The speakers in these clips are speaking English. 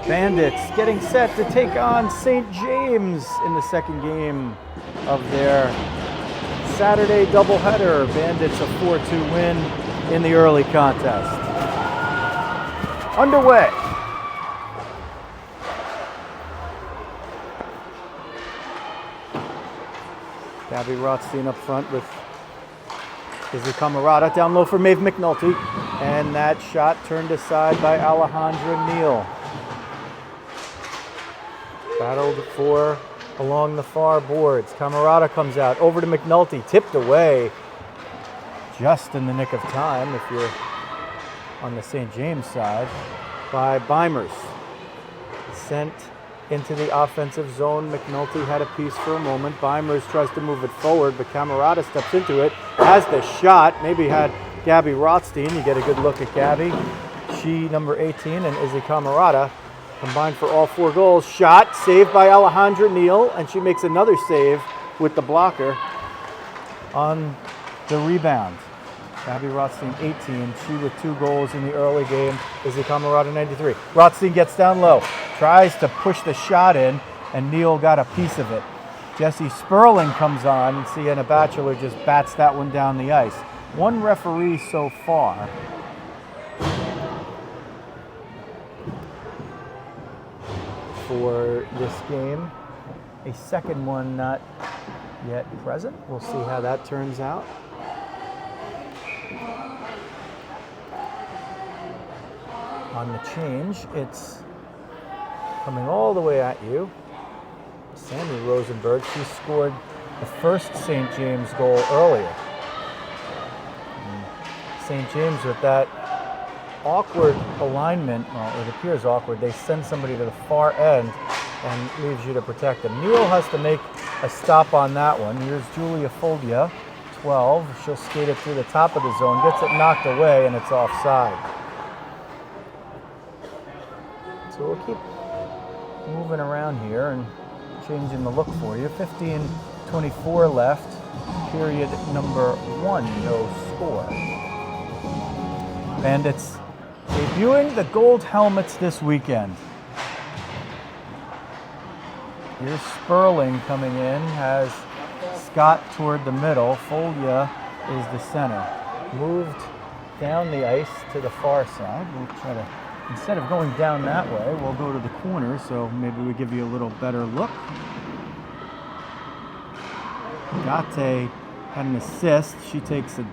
Bandits getting set to take on St. James in the second game of their Saturday doubleheader. Bandits a 4-2 win in the early contest. Underway. Gabby Rothstein up front with Izzy Camarada down low for Maeve McNulty. And that shot turned aside by Alejandra Neal. Battled for along the far boards. Camarada comes out over to McNulty, tipped away just in the nick of time if you're on the St. James side by Beimers. Sent into the offensive zone. McNulty had a piece for a moment. Beimers tries to move it forward, but Camarada steps into it, has the shot, maybe had Gabby Rothstein. You get a good look at Gabby. She, number 18, and Izzy Camarada combined for all 4 goals. Shot, saved by Alejandra Neal, and she makes another save with the blocker on the rebound. Gabby Rothstein, 18. She with 2 goals in the early game. Izzy Camarada, 93. Rothstein gets down low, tries to push the shot in, and Neal got a piece of it. Jessie Sperling comes on, and Sienna Batchelor just bats that one down the ice. 1 referee so far. For this game. A second one not yet present. We'll see how that turns out. On the change, it's coming all the way at you. Sammy Rosenberg, she scored the first St. James goal earlier. St. James with that awkward alignment, well, it appears awkward, they send somebody to the far end and leaves you to protect them. Neal has to make a stop on that one. Here's Julia Foldia, 12. She'll skate it through the top of the zone, gets it knocked away, and it's offside. So we'll keep moving around here and changing the look for you. 15:24 left, period number 1, no score. Bandits debuting the gold helmets this weekend. Here's Sperling coming in, has Scott toward the middle. Foldia is the center. Moved down the ice to the far side. We'll try to, instead of going down that way, we'll go to the corner, so maybe we give you a little better look. Gate had an assist. She takes a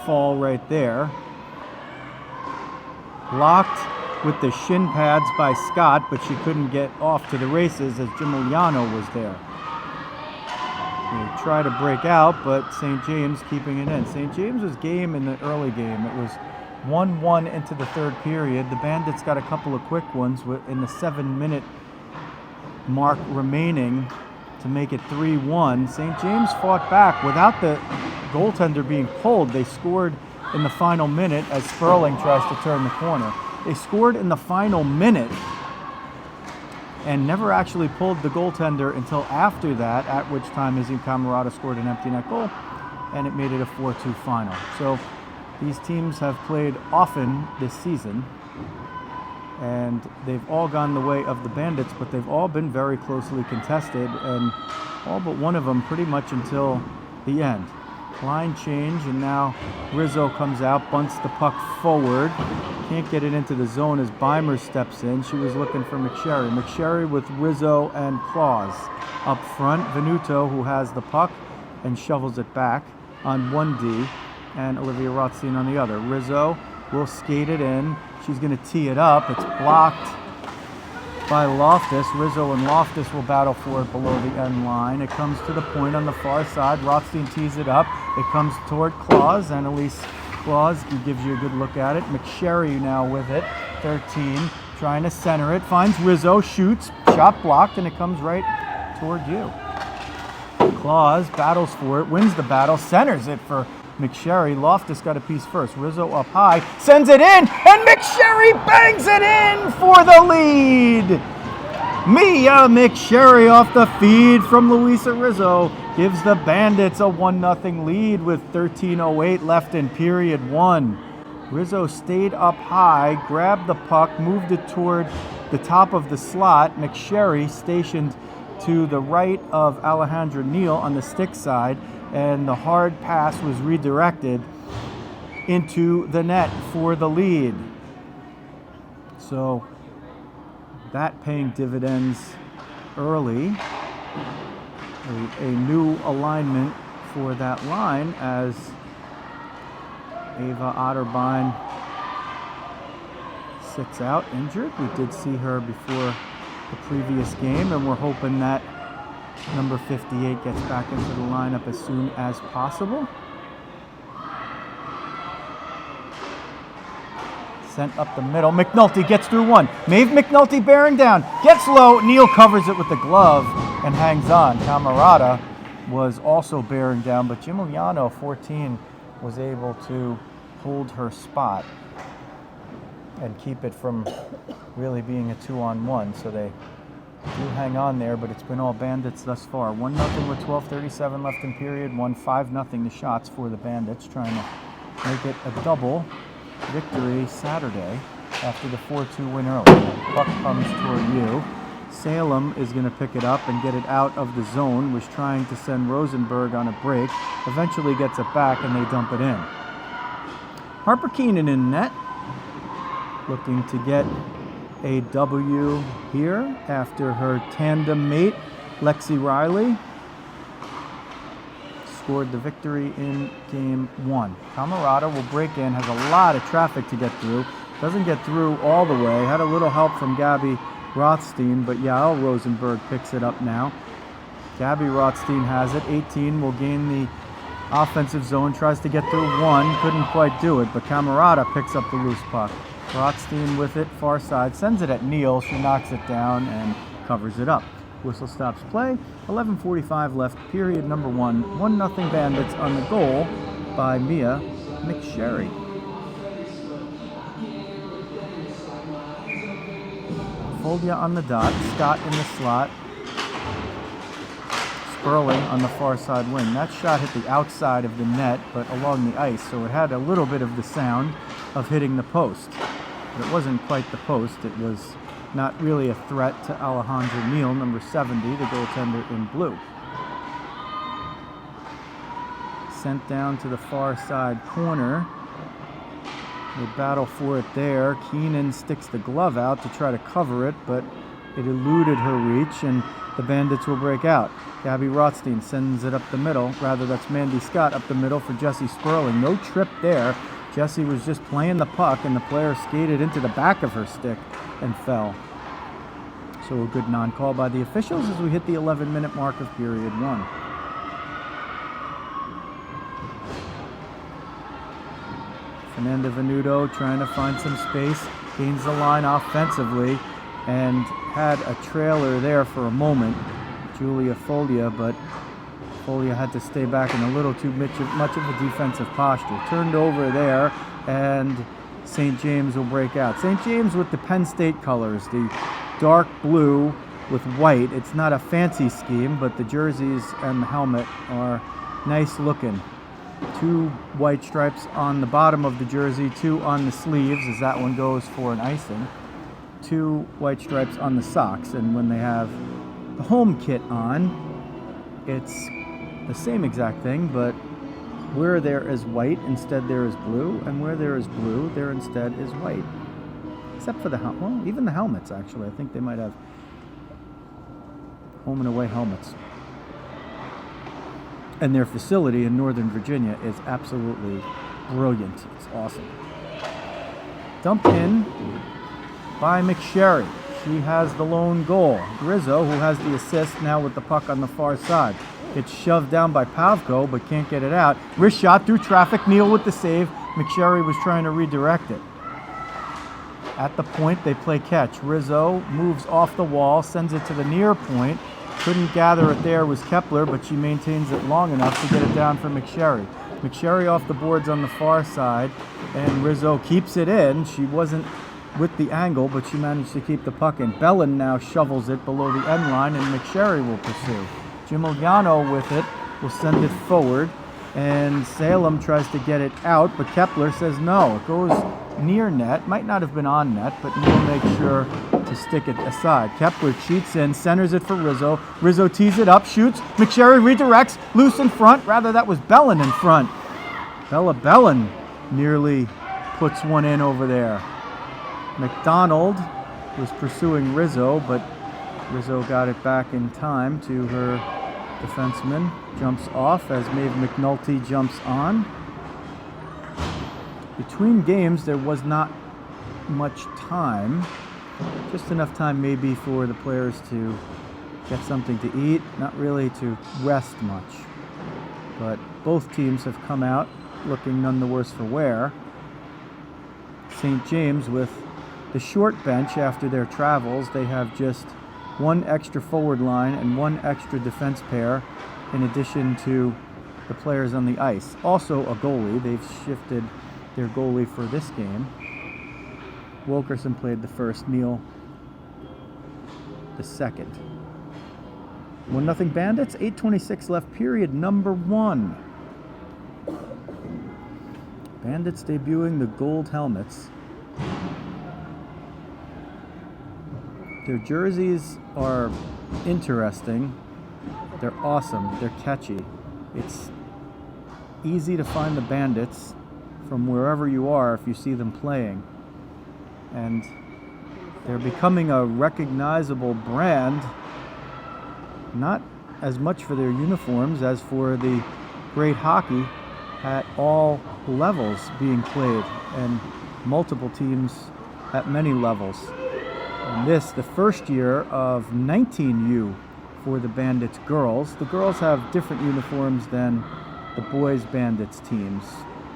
fall right there. Blocked with the shin pads by Scott, but she couldn't get off to the races as Gimigliano was there. They try to break out, but St. James keeping it in. St. James's game in the early game, it was 1-1 into the third period. The Bandits got a couple of quick ones in the 7-minute mark remaining to make it 3-1. St. James fought back without the goaltender being pulled. They scored in the final minute as Sperling tries to turn the corner. They scored in the final minute and never actually pulled the goaltender until after that, at which time Izzy Camarada scored an empty net goal, and it made it a 4-2 final. So these teams have played often this season, and they've all gone the way of the Bandits, but they've all been very closely contested, and all but one of them pretty much until the end. Line change, and now Rizzo comes out, bunts the puck forward. Can't get it into the zone as Beimers steps in. She was looking for McSherry. McSherry with Rizzo and Claus. Up front, Venuto, who has the puck and shovels it back on 1D, and Olivia Rothstein on the other. Rizzo will skate it in. She's going to tee it up. It's blocked by Loftus. Rizzo and Loftus will battle for it below the end line. It comes to the point on the far side. Rothstein tees it up. It comes toward Claus. Annalise Claus gives you a good look at it. McSherry now with it. 13, trying to center it. Finds Rizzo, shoots, shot blocked, and it comes right toward you. Claus battles for it, wins the battle, centers it for McSherry. Loftus got a piece first. Rizzo up high, sends it in, and McSherry bangs it in for the lead. Mia McSherry off the feed from Luisa Rizzo gives the Bandits a 1-0 lead with 13:08 left in period 1. Rizzo stayed up high, grabbed the puck, moved it toward the top of the slot. McSherry stationed to the right of Alejandra Neal on the stick side, and the hard pass was redirected into the net for the lead. So that paying dividends early. A new alignment for that line as Ava Otterbein sits out injured. We did see her before the previous game, and we're hoping that number 58 gets back into the lineup as soon as possible. Sent up the middle. McNulty gets through one. Maeve McNulty bearing down. Gets low. Neal covers it with the glove and hangs on. Camerata was also bearing down, but Gimigliano, 14, was able to hold her spot and keep it from really being a 2-on-1. So they do hang on there, but it's been all Bandits thus far. 1-0 with 12:37 left in period. 1-5-0 the shots for the Bandits, trying to make it a double victory Saturday after the 4-2 win early. Puck comes toward you. Salem is going to pick it up and get it out of the zone. Was trying to send Rosenberg on a break. Eventually gets it back and they dump it in. Harper Keenan in net, looking to get a W here after her tandem mate, Lexi Riley, scored the victory in game 1. Camerata will break in, has a lot of traffic to get through. Doesn't get through all the way. Had a little help from Gabby Rothstein, but Yael Rosenberg picks it up now. Gabby Rothstein has it. 18 will gain the offensive zone, tries to get through one, couldn't quite do it, but Camerata picks up the loose puck. Rothstein with it, far side, sends it at Neal. She knocks it down and covers it up. Whistle stops play. 11:45 left, period number 1. 1-0 Bandits on the goal by Mia McSherry. Foldia on the dot, Scott in the slot, Sperling on the far side wing. That shot hit the outside of the net, but along the ice, so it had a little bit of the sound of hitting the post. But it wasn't quite the post. It was not really a threat to Alejandra Neal, number 70, the goaltender in blue. Sent down to the far side corner. They battle for it there. Keenan sticks the glove out to try to cover it, but it eluded her reach, and the Bandits will break out. Gabby Rothstein sends it up the middle. Rather, that's Mandy Scott up the middle for Jessie Sperling. No trip there. Jessie was just playing the puck, and the player skated into the back of her stick and fell. So a good non-call by the officials as we hit the 11-minute mark of period 1. Fernanda Venuto trying to find some space, gains the line offensively, and had a trailer there for a moment, Julia Foldia, but Foldia had to stay back in a little too much of a defensive posture. Turned over there, and St. James will break out. St. James with the Penn State colors, the dark blue with white. It's not a fancy scheme, but the jerseys and the helmet are nice looking. 2 white stripes on the bottom of the jersey, 2 on the sleeves, as that one goes for an icing. 2 white stripes on the socks, and when they have the home kit on, it's the same exact thing, but where there is white, instead there is blue, and where there is blue, there instead is white. Except for the helmet. Well, even the helmets, actually. I think they might have home and away helmets. And their facility in Northern Virginia is absolutely brilliant. It's awesome. Dumped in by McSherry. She has the lone goal. Rizzo, who has the assist, now with the puck on the far side. It's shoved down by Pavko, but can't get it out. Wrist shot through traffic. Neal with the save. McSherry was trying to redirect it. At the point, they play catch. Rizzo moves off the wall, sends it to the near point. Couldn't gather it there was Kepler, but she maintains it long enough to get it down for McSherry. McSherry off the boards on the far side, and Rizzo keeps it in. She wasn't with the angle, but she managed to keep the puck in. Bellin now shovels it below the end line, and McSherry will pursue. Gimigliano with it will send it forward. And Salem tries to get it out, but Kepler says no. It goes near net. Might not have been on net, but Neal makes sure to stick it aside. Kepler cheats in, centers it for Rizzo. Rizzo tees it up, shoots. McSherry redirects, loose in front. Rather, that was Bellin in front. Bellin nearly puts one in over there. McDonald was pursuing Rizzo, but Rizzo got it back in time to her defenseman. Jumps off as Maeve McNulty jumps on. Between games, there was not much time. Just enough time maybe for the players to get something to eat. Not really to rest much. But both teams have come out looking none the worse for wear. St. James with the short bench after their travels. They have just one extra forward line and one extra defense pair in addition to the players on the ice. Also a goalie. They've shifted their goalie for this game. Wilkerson played the first, Neal the second. 1-0 Bandits, 8:26 left, period number 1. Bandits debuting the gold helmets. Their jerseys are interesting. They're awesome. They're catchy. It's easy to find the Bandits from wherever you are if you see them playing. And they're becoming a recognizable brand, not as much for their uniforms as for the great hockey at all levels being played, and multiple teams at many levels. And this, the first year of 19U for the Bandits girls. The girls have different uniforms than the boys Bandits teams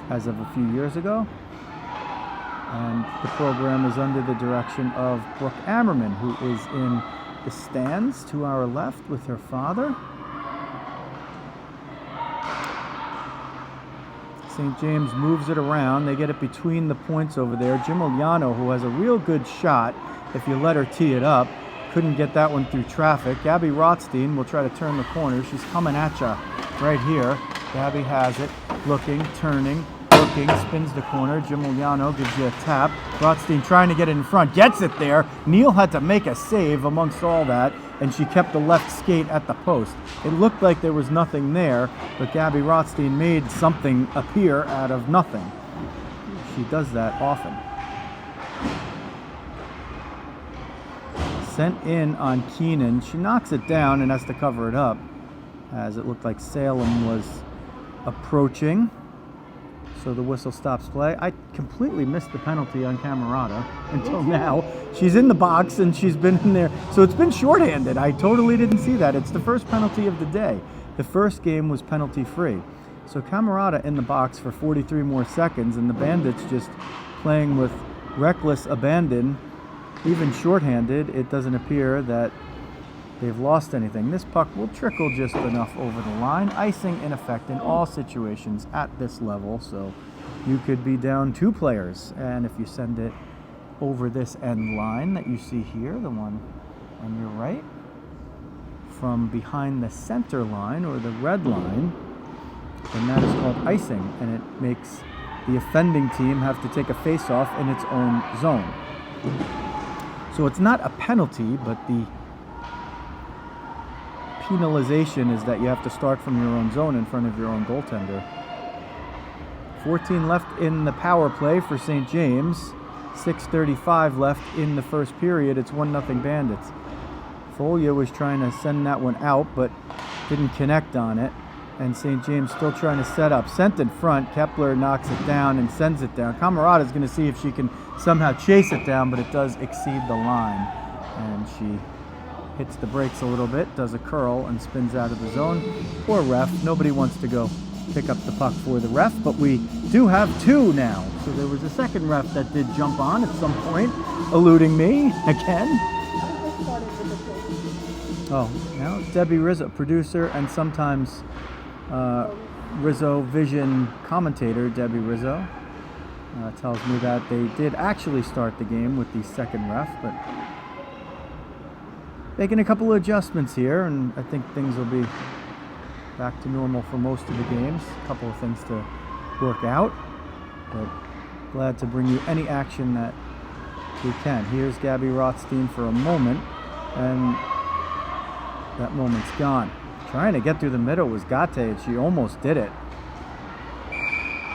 as of a few years ago. And the program is under the direction of Brooke Ammerman, who is in the stands to our left with her father. St. James moves it around. They get it between the points over there. Jim Oliano, who has a real good shot if you let her tee it up, couldn't get that one through traffic. Gabby Rothstein will try to turn the corner. She's coming at you right here. Gabby has it, looking, turning, looking, spins the corner. Jim Oliano gives you a tap. Rothstein trying to get it in front, gets it there. Neal had to make a save amongst all that, and she kept the left skate at the post. It looked like there was nothing there, but Gabby Rothstein made something appear out of nothing. She does that often. Sent in on Keenan. She knocks it down and has to cover it up, as it looked like Salem was approaching. So the whistle stops play. I completely missed the penalty on Camerata until now. She's in the box and she's been in there. So it's been shorthanded. I totally didn't see that. It's the first penalty of the day. The first game was penalty free. So Camerata in the box for 43 more seconds, and the Bandits just playing with reckless abandon. Even shorthanded, it doesn't appear that they've lost anything. This puck will trickle just enough over the line. Icing in effect in all situations at this level, so you could be down 2 players. And if you send it over this end line that you see here, the one on your right, from behind the center line or the red line, then that is called icing, and it makes the offending team have to take a face-off in its own zone. So it's not a penalty, but the penalization is that you have to start from your own zone in front of your own goaltender. 14 left in the power play for St. James. 6:35 left in the first period. It's 1-0 Bandits. Folia was trying to send that one out, but didn't connect on it. And St. James still trying to set up. Sent in front. Kepler knocks it down and sends it down. Camerata is going to see if she can somehow chase it down, but it does exceed the line. And she hits the brakes a little bit, does a curl, and spins out of the zone. Poor ref. Nobody wants to go pick up the puck for the ref, but we do have 2 now. So there was a second ref that did jump on at some point, eluding me again. Oh, now Debbie Rizzo, producer, and sometimes Rizzo Vision commentator Debbie Rizzo tells me that they did actually start the game with the second ref, but making a couple of adjustments here, and I think things will be back to normal for most of the games. A couple of things to work out, but glad to bring you any action that we can. Here's Gabby Rothstein for a moment, and that moment's gone. Trying to get through the middle was Gate, and she almost did it.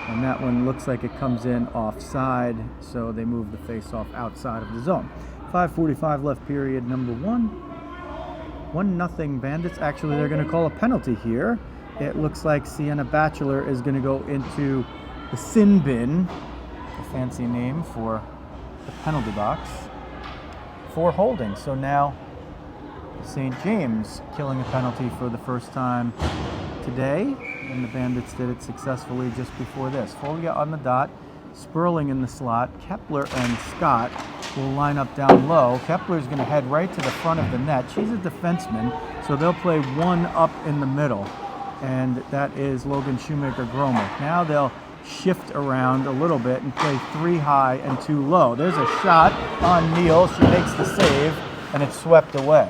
And that one looks like it comes in offside, so they move the face-off outside of the zone. 5:45 left, period number 1. 1-0 Bandits. Actually, they're going to call a penalty here. It looks like Sienna Batchelor is going to go into the sin bin, a fancy name for the penalty box, for holding. So now St. James killing a penalty for the first time today, and the Bandits did it successfully just before this. Folia on the dot, Sperling in the slot. Kepler and Scott will line up down low. Kepler's going to head right to the front of the net. She's a defenseman, so they'll play one up in the middle, and that is Logan Shoemaker-Gromick. Now they'll shift around a little bit and play 3 high and 2 low. There's a shot on Neal. She makes the save, and it's swept away.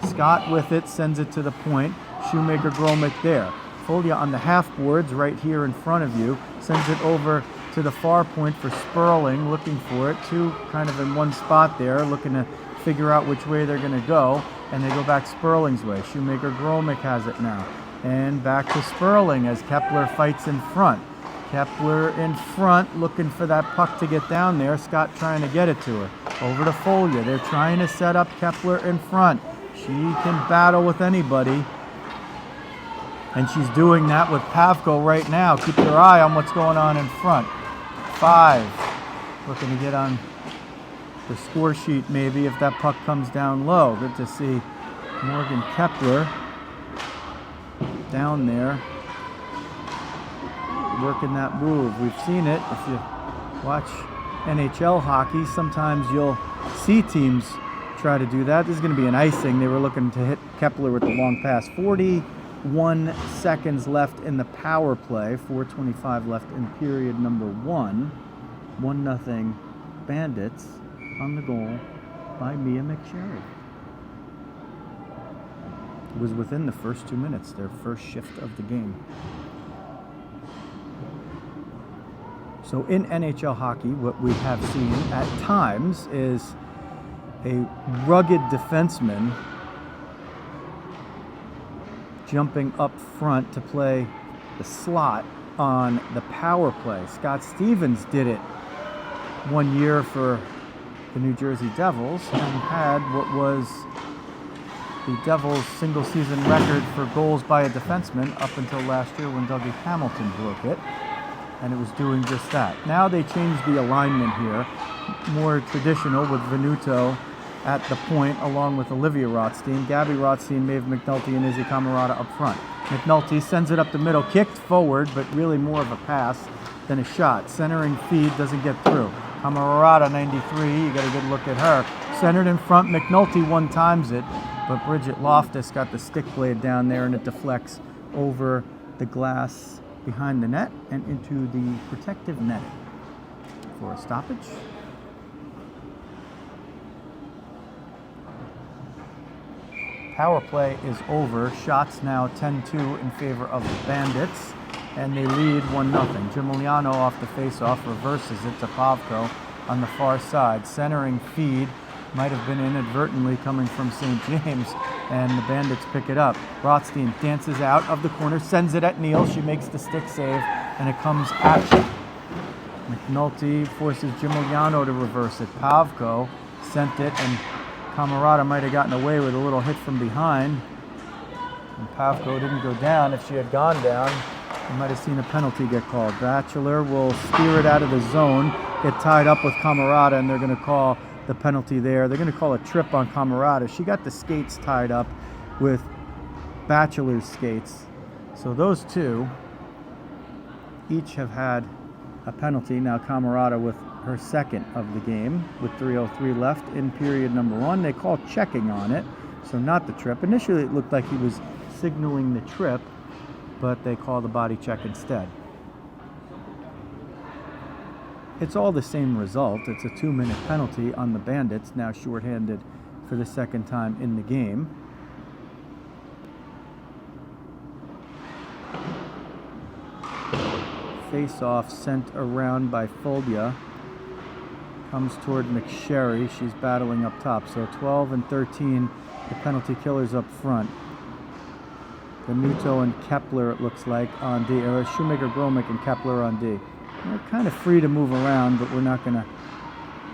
Scott with it, sends it to the point. Shoemaker-Gromick there. Folia on the half boards right here in front of you, sends it over to the far point for Sperling, looking for it. 2 kind of in one spot there, looking to figure out which way they're going to go, and they go back Sperling's way. Shoemaker-Gromick has it now. And back to Sperling as Kepler fights in front. Kepler in front, looking for that puck to get down there. Scott trying to get it to her. Over to Folia. They're trying to set up Kepler in front. She can battle with anybody, and she's doing that with Pavko right now. Keep your eye on what's going on in front. 5. Looking to get on the score sheet maybe if that puck comes down low. Good to see Morgan Kepler down there working that move. We've seen it. If you watch NHL hockey, sometimes you'll see teams try to do that. This is going to be an icing. They were looking to hit Kepler with the long pass. 41 seconds left in the power play. 4:25 left in period number 1. 1-0 Bandits on the goal by Mia McSherry. It was within the first 2 minutes, their first shift of the game. So in NHL hockey, what we have seen at times is a rugged defenseman jumping up front to play the slot on the power play. Scott Stevens did it one year for the New Jersey Devils and had what was the Devils' single-season record for goals by a defenseman up until last year when Dougie Hamilton broke it, and it was doing just that. Now they changed the alignment here, more traditional with Venuto at the point, along with Olivia Rothstein, Gabby Rothstein, Maeve McNulty, and Izzy Camarada up front. McNulty sends it up the middle, kicked forward, but really more of a pass than a shot. Centering feed doesn't get through. Camarada, 93, you got a good look at her. Centered in front, McNulty one-times it, but Bridget Loftus got the stick blade down there, and it deflects over the glass behind the net and into the protective netting for a stoppage. Power play is over. Shots now 10-2 in favor of the Bandits, and they lead 1-0. Gimiliano off the faceoff reverses it to Pavko on the far side. Centering feed might have been inadvertently coming from St. James, and the Bandits pick it up. Rothstein dances out of the corner, sends it at Neal. She makes the stick save, and it comes at her. McNulty forces Gimiliano to reverse it. Pavko sent it, and Camarada might have gotten away with a little hit from behind. And Pavko didn't go down. If she had gone down, you might have seen a penalty get called. Batchelor will steer it out of the zone, get tied up with Camarada, and they're going to call the penalty there. They're going to call a trip on Camarada. She got the skates tied up with Batchelor's skates. So those two each have had a penalty. Now Camarada with her second of the game with 3:03 left in period number 1. They call checking on it, so not the trip. Initially it looked like he was signaling the trip, but they call the body check instead. It's all the same result. It's a 2-minute penalty on the Bandits, now shorthanded for the second time in the game. face-off sent around by Fulgia. Comes toward McSherry. She's battling up top. So 12 and 13, the penalty killers up front. Venuto and Kepler, it looks like, on D. Shoemaker, Gromick, and Kepler on D. They're kind of free to move around, but we're not going to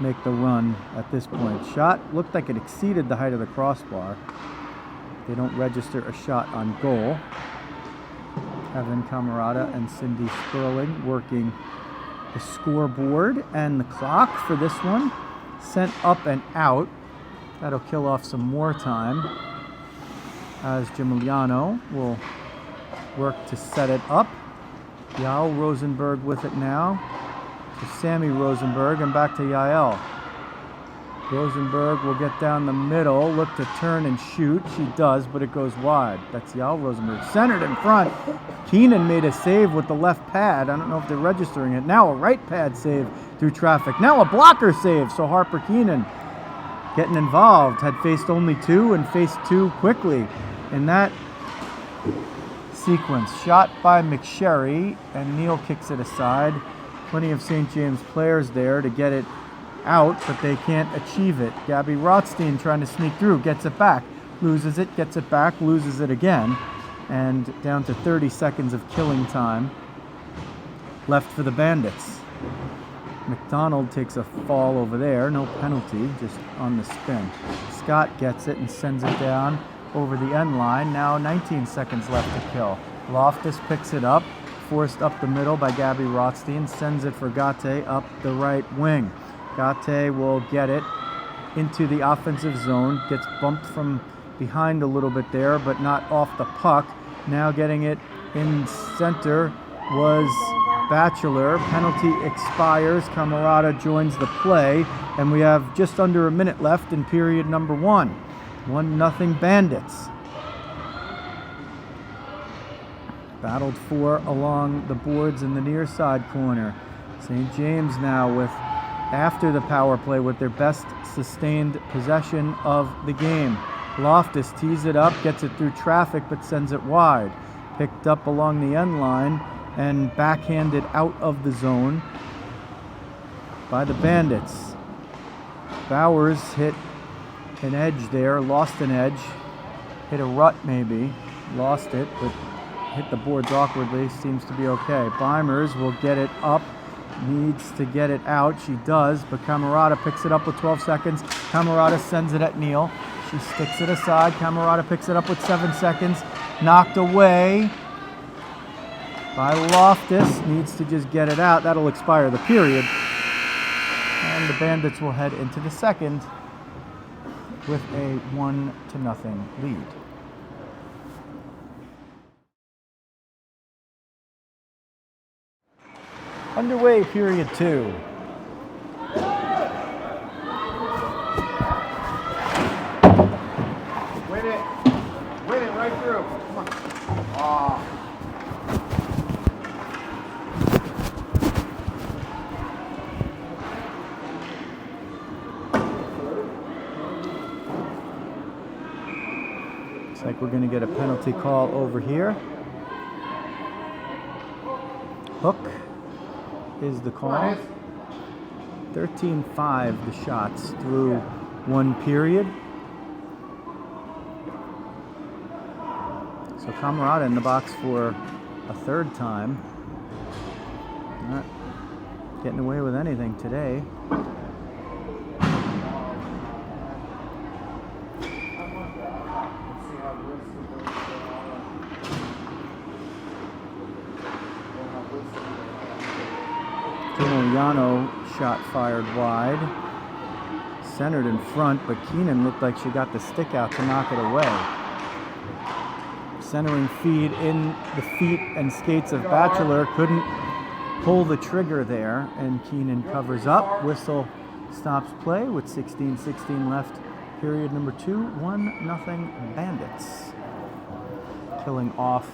make the run at this point. Shot looked like it exceeded the height of the crossbar. They don't register a shot on goal. Kevin Camerata and Cindy Sperling working the scoreboard and the clock for this one. Sent up and out. That'll kill off some more time, as Gimigliano will work to set it up. Yael Rosenberg with it now to Sammy Rosenberg and back to Yael. Rosenberg will get down the middle, look to turn and shoot. She does, but it goes wide. That's Yael Rosenberg. Centered in front. Keenan made a save with the left pad. I don't know if they're registering it. Now a right pad save through traffic. Now a blocker save. So Harper Keenan getting involved. Had faced only two and faced two quickly in that sequence. Shot by McSherry, and Neal kicks it aside. Plenty of St. James players there to get it out, but they can't achieve it. Gabby Rothstein trying to sneak through, gets it back, loses it, gets it back, loses it again, and down to 30 seconds of killing time left for the Bandits. McDonald takes a fall over there, no penalty, just on the spin. Scott gets it and sends it down over the end line. Now 19 seconds left to kill. Loftus picks it up, forced up the middle by Gabby Rothstein, sends it for Gate up the right wing. Gate will get it into the offensive zone, gets bumped from behind a little bit there, but not off the puck. Now getting it in center was Batchelor. Penalty expires. Camerata joins the play, and we have just under a minute left in period number 1. 1-0 Bandits. Battled for along the boards in the near side corner. St. James now with, after the power play, with their best sustained possession of the game. Loftus tees it up, gets it through traffic, but sends it wide. Picked up along the end line and backhanded out of the zone by the Bandits. Bowers hit an edge there, lost an edge, hit a rut maybe, lost it, but hit the boards awkwardly, seems to be okay. Beimers will get it up, needs to get it out, she does, but Camerata picks it up with 12 seconds. Camerata sends it at Neal, she sticks it aside. Camerata picks it up with 7 seconds, knocked away by Loftus, needs to just get it out. That'll expire the period, and the Bandits will head into the second with a 1-0 lead. Underway, period 2. Win it right through. Come on. Oh. Looks like we're going to get a penalty call over here. Hook is the call. 13-5 the shots through one period. So Camerata in the box for a third time. Not getting away with anything today. Gimigliano shot fired wide, centered in front, but Keenan looked like she got the stick out to knock it away. Centering feed in the feet and skates of Batchelor, couldn't pull the trigger there, and Keenan covers up. Whistle stops play with 16:16 left. Period number 2, 1-0 Bandits. Killing off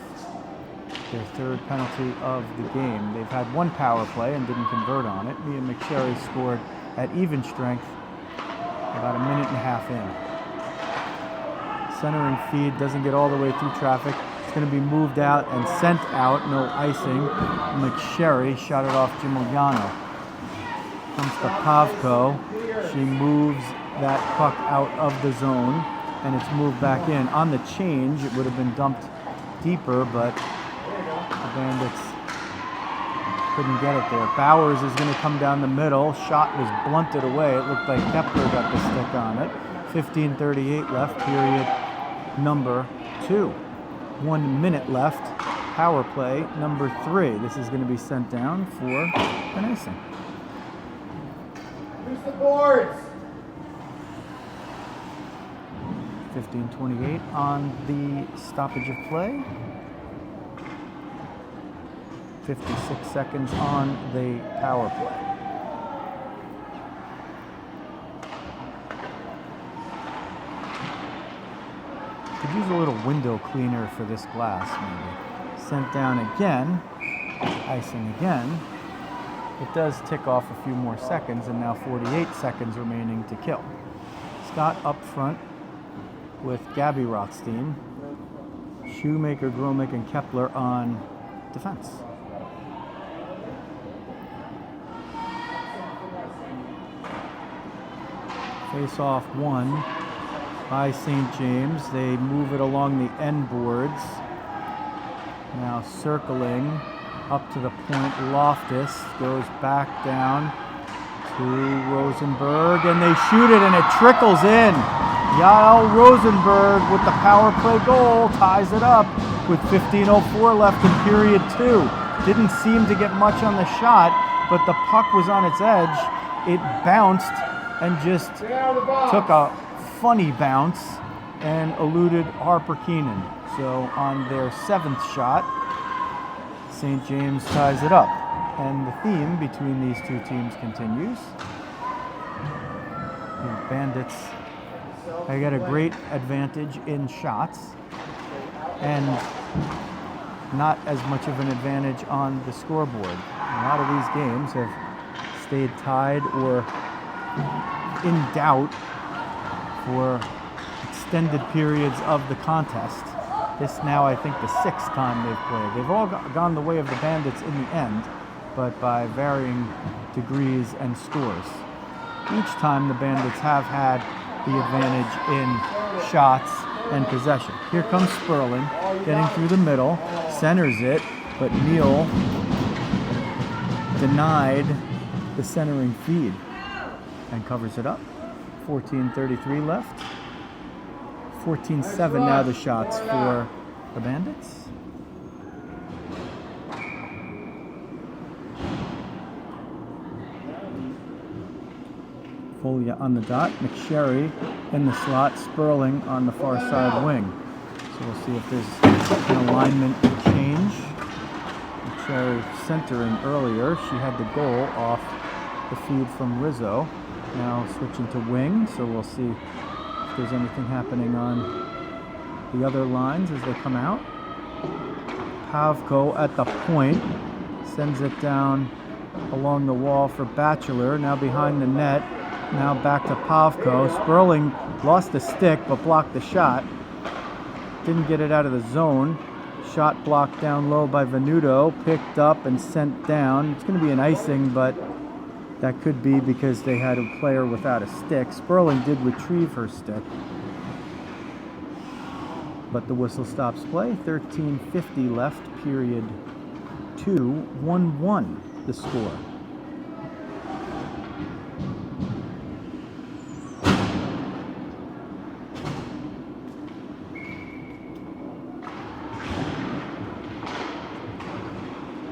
their third penalty of the game. They've had one power play and didn't convert on it. Mia McSherry scored at even strength about a minute and a half in. Centering feed doesn't get all the way through traffic. going to be moved out and sent out. No icing. McSherry shot it off Giuliano. Comes to Pavko. She moves that puck out of the zone, and it's moved back in. On the change, it would have been dumped deeper, but the Bandits couldn't get it there. Bowers is going to come down the middle. Shot was blunted away. It looked like Kepler got the stick on it. 15:38 left, period number 2. 1 minute left, power play number 3. This is going to be sent down for an icing. Use the boards. 15:28 on the stoppage of play. 56 seconds on the power play. Could use a little window cleaner for this glass, maybe. Sent down again, icing again. It does tick off a few more seconds, and now 48 seconds remaining to kill. Scott up front with Gabby Rothstein, Shoemaker, Gromick, and Kepler on defense. Face-off won by St. James. They move it along the end boards. Now circling up to the point. Loftus goes back down to Rosenberg, and they shoot it, and it trickles in. Yael Rosenberg with the power play goal ties it up with 15:04 left in period 2. Didn't seem to get much on the shot, but the puck was on its edge. It bounced and just took a funny bounce and eluded Harper Keenan. So on their 7th shot, St. James ties it up. And the theme between these two teams continues. The Bandits, they got a great advantage in shots and not as much of an advantage on the scoreboard. A lot of these games have stayed tied or in doubt for extended periods of the contest. This now, I think, the 6th time they've played. They've all gone the way of the Bandits in the end, but by varying degrees and scores. Each time the Bandits have had the advantage in shots and possession. Here comes Sperling, getting through the middle, centers it, but Neal denied the centering feed and covers it up. 14:33 left. 14-7 now the shots for the Bandits. Folia on the dot, McSherry in the slot, Sperling on the far side wing. So we'll see if there's an alignment change. McSherry centering earlier. She had the goal off the feed from Rizzo. Now switching to wing, so we'll see if there's anything happening on the other lines as they come out. Pavko at the point, sends it down along the wall for Batchelor, now behind the net, now back to Pavko. Sperling lost the stick but blocked the shot. Didn't get it out of the zone. Shot blocked down low by Venuto, picked up and sent down. It's going to be an icing, but that could be because they had a player without a stick. Sperling did retrieve her stick, but the whistle stops play. 13:50 left, period 2, 1-1 the score.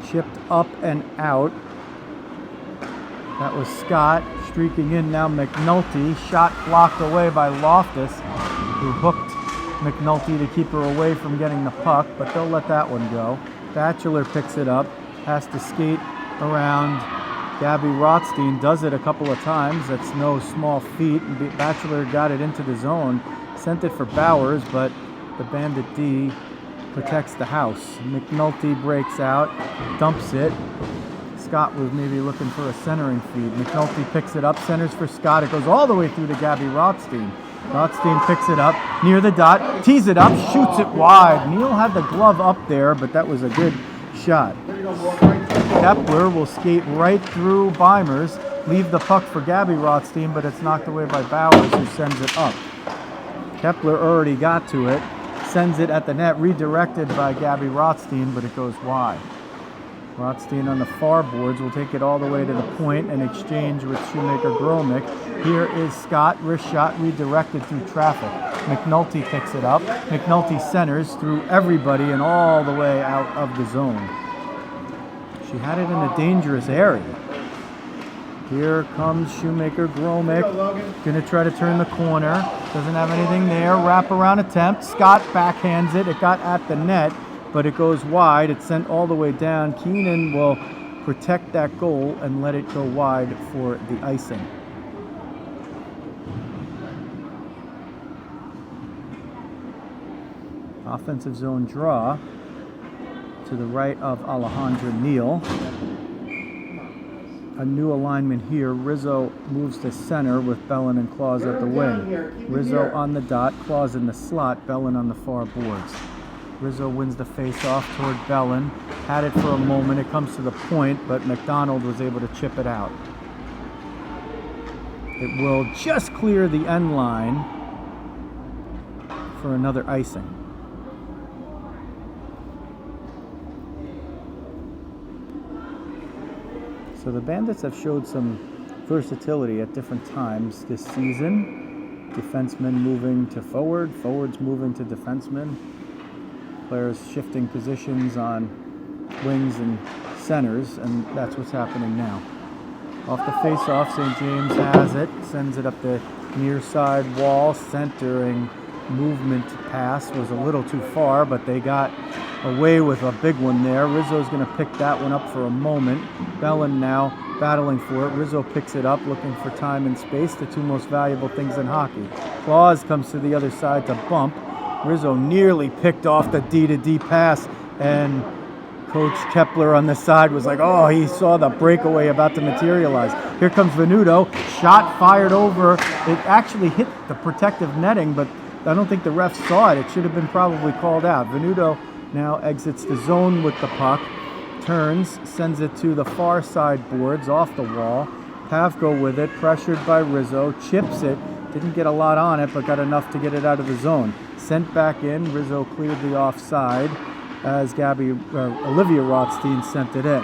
Chipped up and out. That was Scott streaking in now. McNulty, shot blocked away by Loftus, who hooked McNulty to keep her away from getting the puck, but they'll let that one go. Batchelor picks it up, has to skate around. Gabby Rothstein does it a couple of times. That's no small feat. Batchelor got it into the zone, sent it for Bowers, but the Bandit D protects the house. McNulty breaks out, dumps it. Scott was maybe looking for a centering feed. McNulty picks it up, centers for Scott. It goes all the way through to Gabby Rothstein. Rothstein picks it up near the dot, tees it up, shoots it wide. Neal had the glove up there, but that was a good shot. Kepler will skate right through Beimers, leave the puck for Gabby Rothstein, but it's knocked away by Bowers, who sends it up. Kepler already got to it, sends it at the net, redirected by Gabby Rothstein, but it goes wide. Rothstein on the far boards will take it all the way to the point and exchange with Shoemaker Gromick. Here is Scott, wrist shot redirected through traffic. McNulty picks it up. McNulty centers through everybody and all the way out of the zone. She had it in a dangerous area. Here comes Shoemaker Gromick, going to try to turn the corner. Doesn't have anything there. Wraparound attempt. Scott backhands it. It got at the net, but it goes wide. It's sent all the way down. Keenan will protect that goal and let it go wide for the icing. Offensive zone draw to the right of Alejandra Neal. A new alignment here. Rizzo moves to center with Bellin and Claus at the wing. Rizzo on the dot, Claus in the slot, Bellin on the far boards. Rizzo wins the face-off toward Bellin. Had it for a moment. It comes to the point, but McDonald was able to chip it out. It will just clear the end line for another icing. So the Bandits have showed some versatility at different times this season. Defensemen moving to forward, forwards moving to defensemen. Players shifting positions on wings and centers, and that's what's happening now. Off the face-off, St. James has it, sends it up the near side wall. Centering movement pass was a little too far, but they got away with a big one there. Rizzo's going to pick that one up for a moment. Bellin now battling for it. Rizzo picks it up, looking for time and space, the two most valuable things in hockey. Claus comes to the other side to bump. Rizzo nearly picked off the D-to-D pass, and Coach Kepler on the side was like, oh, he saw the breakaway about to materialize. Here comes Venuto. Shot fired over. It actually hit the protective netting, but I don't think the refs saw it. It should have been probably called out. Venuto now exits the zone with the puck, turns, sends it to the far side boards off the wall. Pavko with it, pressured by Rizzo, chips it. Didn't get a lot on it, but got enough to get it out of the zone. Sent back in. Rizzo cleared the offside as Olivia Rothstein sent it in.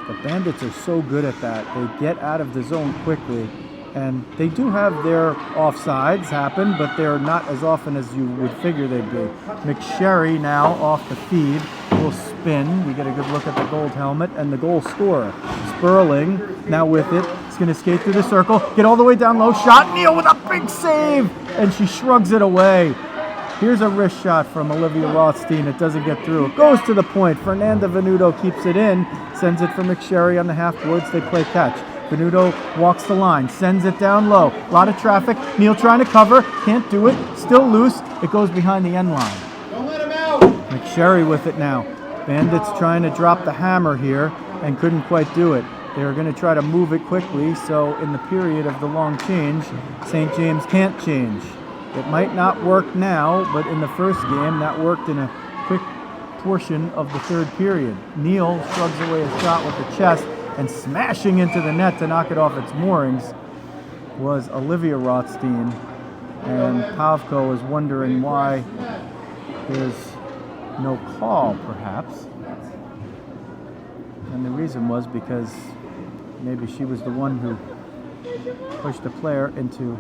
The Bandits are so good at that. They get out of the zone quickly, and they do have their offsides happen, but they're not as often as you would figure they'd be. McSherry now off the feed will spin. We get a good look at the gold helmet and the goal scorer. Sperling now with it. He's going to skate through the circle, get all the way down low. Shot. Neal with a big save, and she shrugs it away. Here's a wrist shot from Olivia Rothstein. It doesn't get through. It goes to the point. Fernanda Venuto keeps it in, sends it for McSherry on the half boards. They play catch. Venuto walks the line, sends it down low. A lot of traffic. Neal trying to cover. Can't do it. Still loose. It goes behind the end line. Don't let him out. McSherry with it now. Bandits trying to drop the hammer here and couldn't quite do it. They were going to try to move it quickly, so in the period of the long change, St. James can't change. It might not work now, but in the first game, that worked in a quick portion of the third period. Neal shrugs away a shot with the chest, and smashing into the net to knock it off its moorings was Olivia Rothstein. And Pavko is wondering why there's no call, perhaps. And the reason was because maybe she was the one who pushed the player into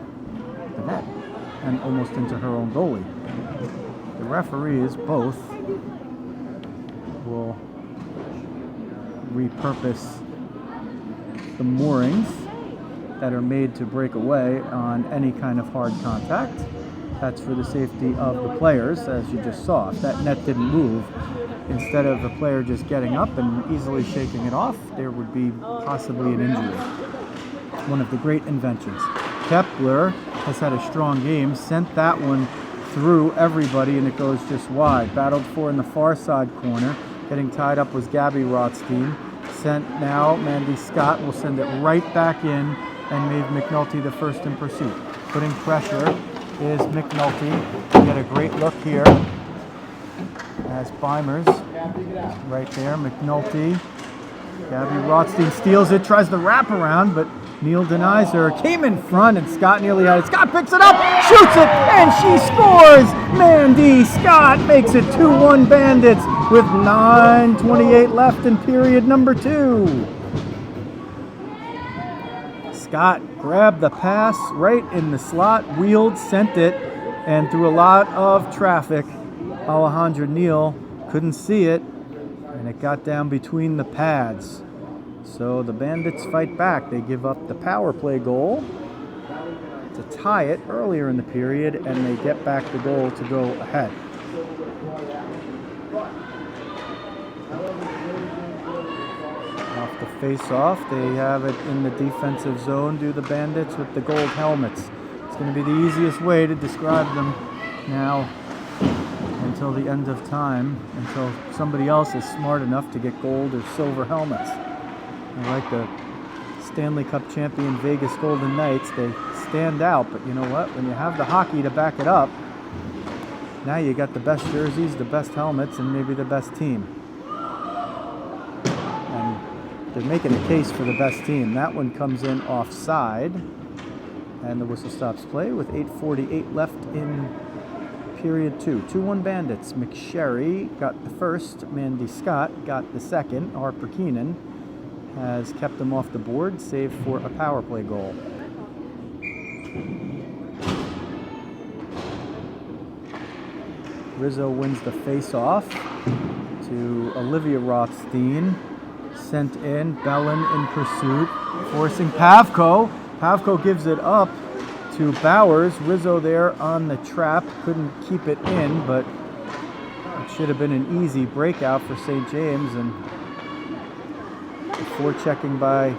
the net and almost into her own goalie. The referees both will repurpose the moorings that are made to break away on any kind of hard contact. That's for the safety of the players, as you just saw. If that net didn't move, instead of the player just getting up and easily shaking it off, there would be possibly an injury. One of the great inventions. Kepler has had a strong game, sent that one through everybody, and it goes just wide. Battled for in the far side corner. Getting tied up was Gabby Rothstein. Sent now, Mandy Scott will send it right back in, and made McNulty the first in pursuit. Putting pressure is McNulty. Get a great look here as Beimers right there. McNulty. Gabby Rothstein steals it, tries the wraparound, but Neal denies her. Came in front, and Scott nearly had it. Scott picks it up, shoots it, and she scores! Mandy Scott makes it 2-1 Bandits with 9:28 left in period number 2. Scott grabbed the pass right in the slot, wheeled, sent it, and through a lot of traffic, Alejandra Neal couldn't see it, and it got down between the pads. So the Bandits fight back. They give up the power play goal to tie it earlier in the period, and they get back the goal to go ahead. Off the face-off, they have it in the defensive zone, do the Bandits with the gold helmets. It's going to be the easiest way to describe them now until the end of time, until somebody else is smart enough to get gold or silver helmets. And like the Stanley Cup champion Vegas Golden Knights, they stand out, but you know what? When you have the hockey to back it up, now you got the best jerseys, the best helmets, and maybe the best team. And they're making a case for the best team. That one comes in offside, and the whistle stops play with 8:48 left in period 2. 2-1 Bandits. McSherry got the first. Mandy Scott got the second. Harper Keenan has kept them off the board, save for a power play goal. Rizzo wins the face-off to Olivia Rothstein. Sent in, Bellin in pursuit, forcing Pavko. Pavko gives it up to Bowers. Rizzo there on the trap, couldn't keep it in, but it should have been an easy breakout for St. James, and the forechecking by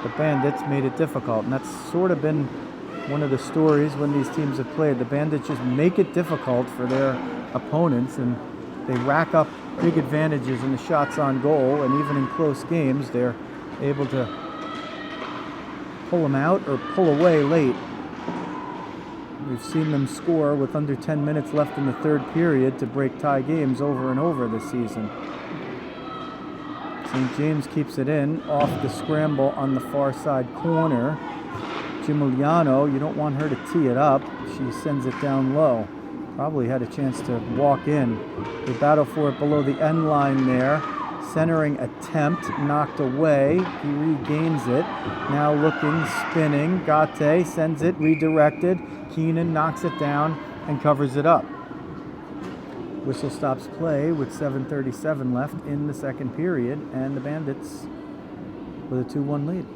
the Bandits made it difficult. And that's sort of been one of the stories when these teams have played. The Bandits just make it difficult for their opponents, and they rack up big advantages in the shots on goal, and even in close games they're able to pull them out or pull away late. We've seen them score with under 10 minutes left in the third period to break tie games over and over this season. St. James keeps it in off the scramble on the far side corner. Giuliano, you don't want her to tee it up. She sends it down low. Probably had a chance to walk in. They battle for it below the end line there. Centering attempt, knocked away. He regains it. Now looking, spinning. Gate sends it, redirected. Keenan knocks it down and covers it up. Whistle stops play with 7:37 left in the second period, and the Bandits with a 2-1 lead.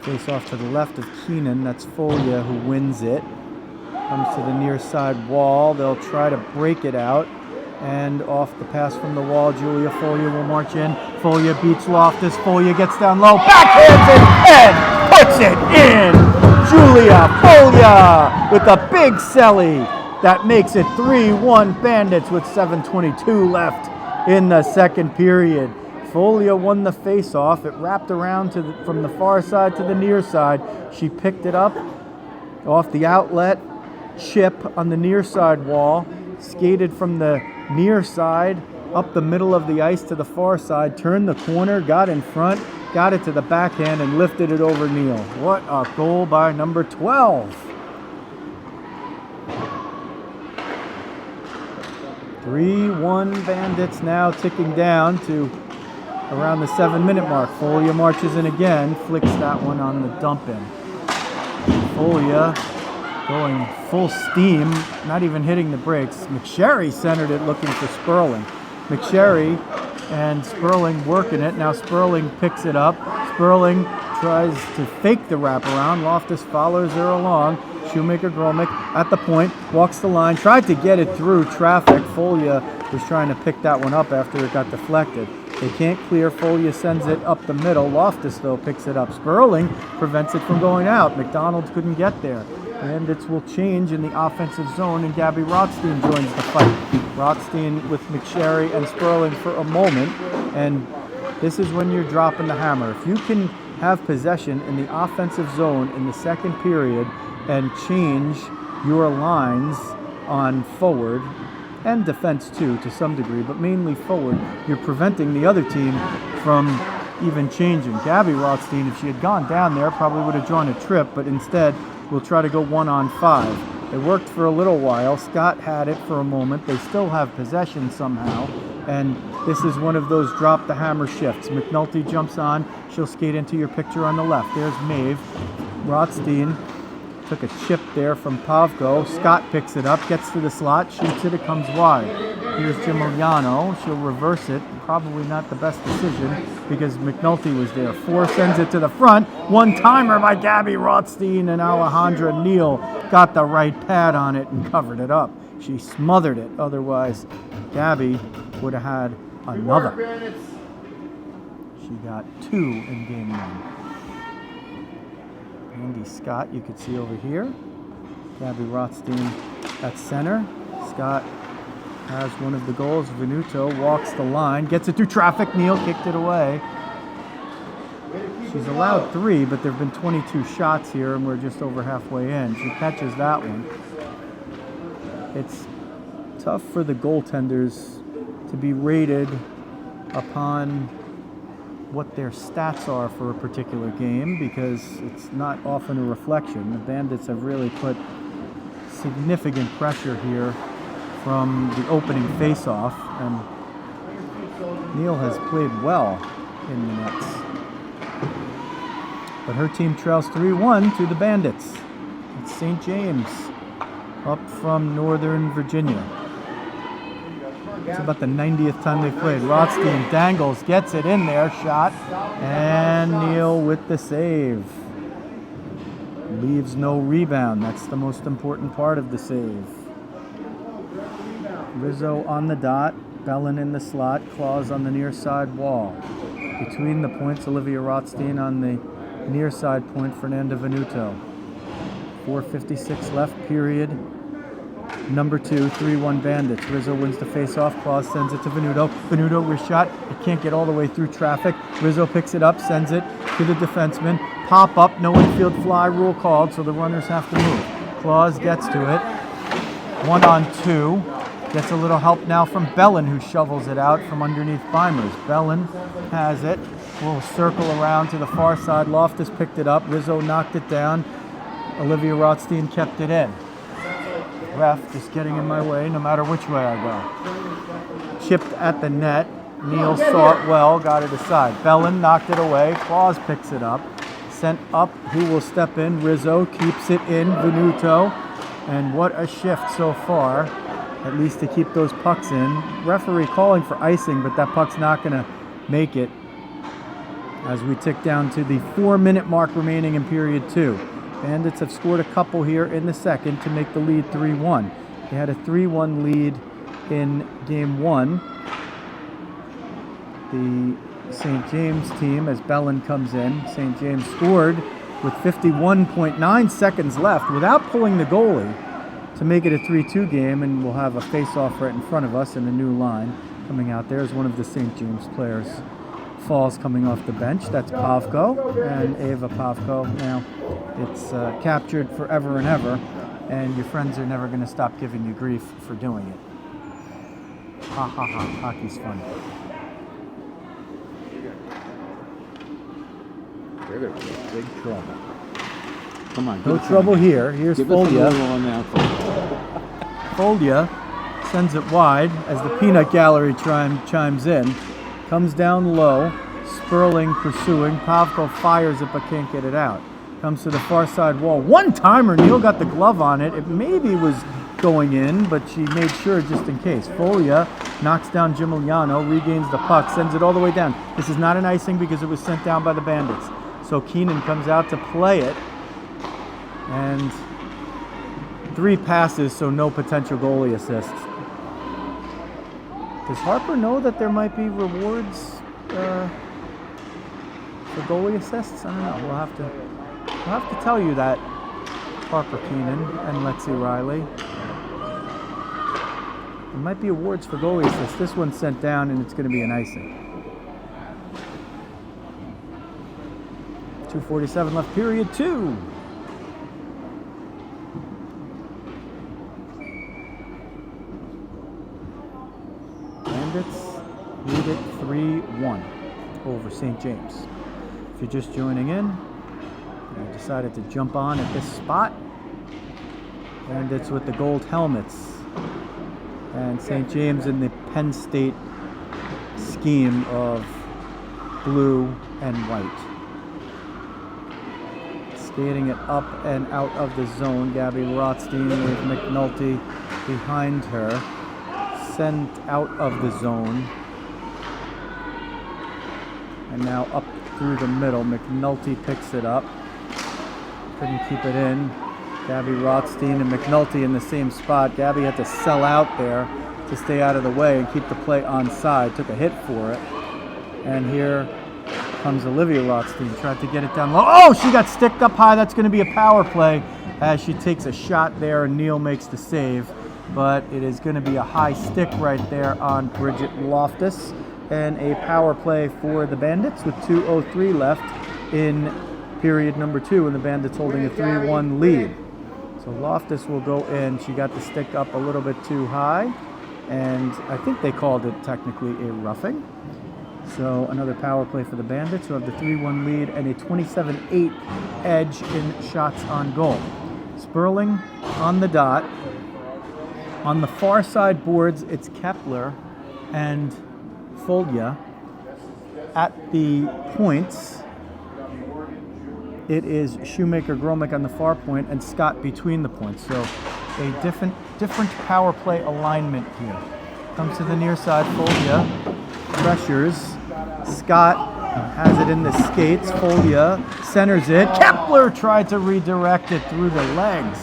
Face off to the left of Keenan. That's Folia who wins it. Comes to the near side wall. They'll try to break it out. And off the pass from the wall, Julia Folia will march in. Folia beats Loftus. Folia gets down low, backhands it, and puts it in! Julia Folia with a big celly. That makes it 3-1 Bandits with 7:22 left in the second period. Folia won the face-off. It wrapped around from the far side to the near side. She picked it up off the outlet chip on the near side wall, skated from the near side up the middle of the ice to the far side, turned the corner, got in front, got it to the backhand, and lifted it over Neal. What a goal by number 12. 3-1 Bandits now ticking down to around the 7-minute mark. Folia marches in again, flicks that one on the dump in. Folia going full steam, not even hitting the brakes. McSherry centered it looking for Sperling. McSherry and Sperling working it. Now Sperling picks it up. Sperling tries to fake the wraparound. Loftus follows her along. Shoemaker-Grolmick at the point, walks the line, tried to get it through traffic. Folia was trying to pick that one up after it got deflected. They can't clear. Folia sends it up the middle. Loftus, though, picks it up. Sperling prevents it from going out. McDonald couldn't get there. Bandits will change in the offensive zone, and Gabby Rothstein joins the fight. Rothstein with McSherry and Sperling for a moment, and this is when you're dropping the hammer. If you can have possession in the offensive zone in the second period and change your lines on forward and defense too to some degree, but mainly forward, you're preventing the other team from even changing. Gabby Rothstein, if she had gone down there, probably would have drawn a trip, but instead we'll try to go 1-on-5. It worked for a little while. Scott had it for a moment. They still have possession somehow, and this is one of those drop the hammer shifts. McNulty jumps on. She'll skate into your picture on the left. There's Maeve. Rothstein took a chip there from Pavko. Scott picks it up, gets to the slot, shoots it, it comes wide. Here's Gimigliano. She'll reverse it. Probably not the best decision because McNulty was there. Four sends it to the front. One-timer by Gabby Rothstein, and Alejandra Neal got the right pad on it and covered it up. She smothered it. Otherwise, Gabby would have had another. She got 2 in game 1. Andy Scott, you could see over here. Gabby Rothstein at center. Scott has one of the goals. Venuto walks the line, gets it through traffic. Neal kicked it away. She's allowed 3, but there have been 22 shots here, and we're just over halfway in. She catches that one. It's tough for the goaltenders to be rated upon what their stats are for a particular game because it's not often a reflection. The Bandits have really put significant pressure here from the opening face-off, and Neal has played well in the nets. But her team trails 3-1 to the Bandits. It's St. James up from Northern Virginia. It's about the 90th time they've played. Rothstein dangles, gets it in there, shot, and Neal with the save. Leaves no rebound. That's the most important part of the save. Rizzo on the dot, Bellin in the slot, Claus on the near side wall. Between the points, Olivia Rothstein on the near side point, Fernanda Venuto. 4:56 left, period. Number 2, 3-1 Bandits. Rizzo wins the face-off. Claus sends it to Venuto. Venuto with shot. It can't get all the way through traffic. Rizzo picks it up, sends it to the defenseman. Pop up, no infield fly rule called, so the runners have to move. Claus gets to it. 1-on-2. Gets a little help now from Bellin, who shovels it out from underneath Beimers. Bellin has it. Will circle around to the far side. Loftus picked it up. Rizzo knocked it down. Olivia Rothstein kept it in. Ref just getting in my way no matter which way I go. Chipped at the net. Neal saw it well, got it aside. Bellin knocked it away. Claus picks it up. Sent up. Who will step in? Rizzo keeps it in. Venuto. And what a shift so far, at least to keep those pucks in. Referee calling for icing, but that puck's not going to make it as we tick down to the 4-minute mark remaining in period 2. Bandits have scored a couple here in the second to make the lead 3-1. They had a 3-1 lead in game 1. The St. James team, as Bellin comes in, St. James scored with 51.9 seconds left without pulling the goalie to make it a 3-2 game, and we'll have a face-off right in front of us and a new line coming out there as one of the St. James players falls coming off the bench. That's Pavko and Ava Pavko. Now, it's captured forever and ever, and your friends are never going to stop giving you grief for doing it. Ha ha ha, hockey's fun. They're going to be in big trouble. Come on. No trouble here. Here's Folia. Folia sends it wide as the peanut gallery chimes in. Comes down low. Sperling pursuing. Pavko fires it but can't get it out. Comes to the far side wall. One-timer. Neal got the glove on it. It maybe was going in, but she made sure just in case. Folia knocks down Gimigliano, regains the puck, sends it all the way down. This is not an icing because it was sent down by the Bandits. So Keenan comes out to play it. And 3 passes, so no potential goalie assists. Does Harper know that there might be rewards for goalie assists? I don't know. We'll have to tell you that Harper Keenan and Lexi Riley. There might be awards for goalie assist. This one's sent down and it's going to be an icing. 2:47 left, period 2. Bandits lead it 3-1 over St. James. If you're just joining in, I decided to jump on at this spot. Bandits with the gold helmets. And St. James in the Penn State scheme of blue and white. Skating it up and out of the zone. Gabby Rothstein with McNulty behind her. Sent out of the zone. And now up through the middle. McNulty picks it up. Couldn't keep it in. Gabby Rothstein and McNulty in the same spot. Gabby had to sell out there to stay out of the way and keep the play onside. Took a hit for it. And here comes Olivia Rothstein. Tried to get it down low. Oh, she got sticked up high. That's going to be a power play as she takes a shot there and Neal makes the save. But it is going to be a high stick right there on Bridget Loftus. And a power play for the Bandits with 2:03 left in period number 2, and the Bandits holding a 3-1 lead. So Loftus will go in. She got the stick up a little bit too high, and I think they called it technically a roughing. So another power play for the Bandits, who have the 3-1 lead and a 27-8 edge in shots on goal. Sperling on the dot. On the far side boards, it's Kepler and Folia. At the points, it is Shoemaker Gromick on the far point and Scott between the points. So a different power play alignment here. Comes to the near side, Folia pressures. Scott has it in the skates. Folia centers it. Kepler tried to redirect it through the legs.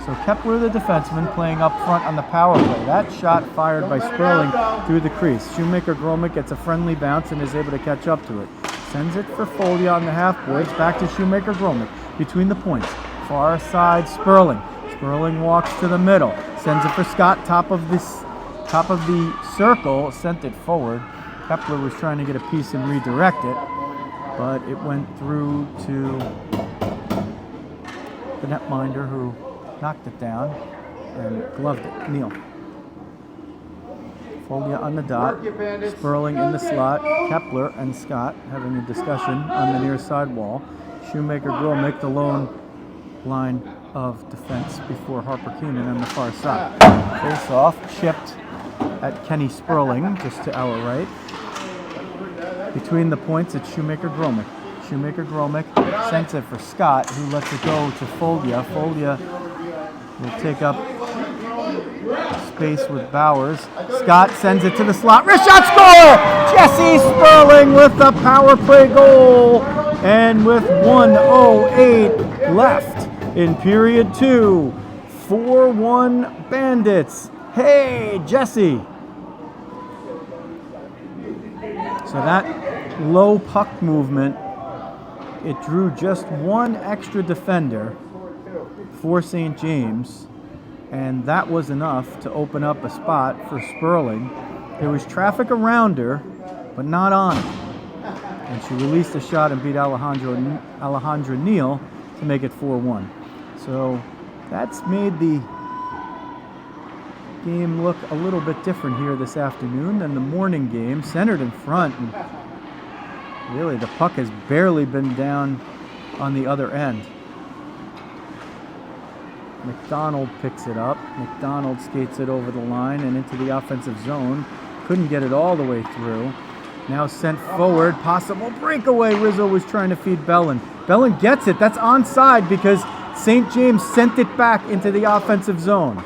So Kepler, the defenseman, playing up front on the power play. That shot fired by Sperling through the crease. Shoemaker Gromick gets a friendly bounce and is able to catch up to it. Sends it for Folia on the half boards. Back to Shoemaker Gromick between the points. Far side, Sperling. Sperling walks to the middle. Sends it for Scott, top of the circle. Sent it forward. Kepler was trying to get a piece and redirect it, but it went through to the netminder, who knocked it down and gloved it. Neal. Folia on the dot. Sperling in the slot. Kepler and Scott having a discussion on the near side wall. Shoemaker Gromick, the lone line of defense before Harper Keenan on the far side. Face off, chipped at Kenny Sperling, just to our right. Between the points, it's Shoemaker Gromick. Shoemaker Gromick sends it for Scott, who lets it go to Folia. Folia will take up space with Bowers. Scott sends it to the slot. Wrist shot, score! Jessie Sperling with the power play goal. And with 1:08 left in period 2, 4-1 Bandits. Hey, Jessie. So that low puck movement, it drew just one extra defender for St. James, and that was enough to open up a spot for Sperling. There was traffic around her, but not on her. And she released a shot and beat Alejandra Neal to make it 4-1. So that's made the game look a little bit different here this afternoon than the morning game. Centered in front, and really the puck has barely been down on the other end. McDonald picks it up. McDonald skates it over the line and into the offensive zone. Couldn't get it all the way through. Now sent forward, possible breakaway. Rizzo was trying to feed Bellin. Bellin gets it. That's onside because St. James sent it back into the offensive zone.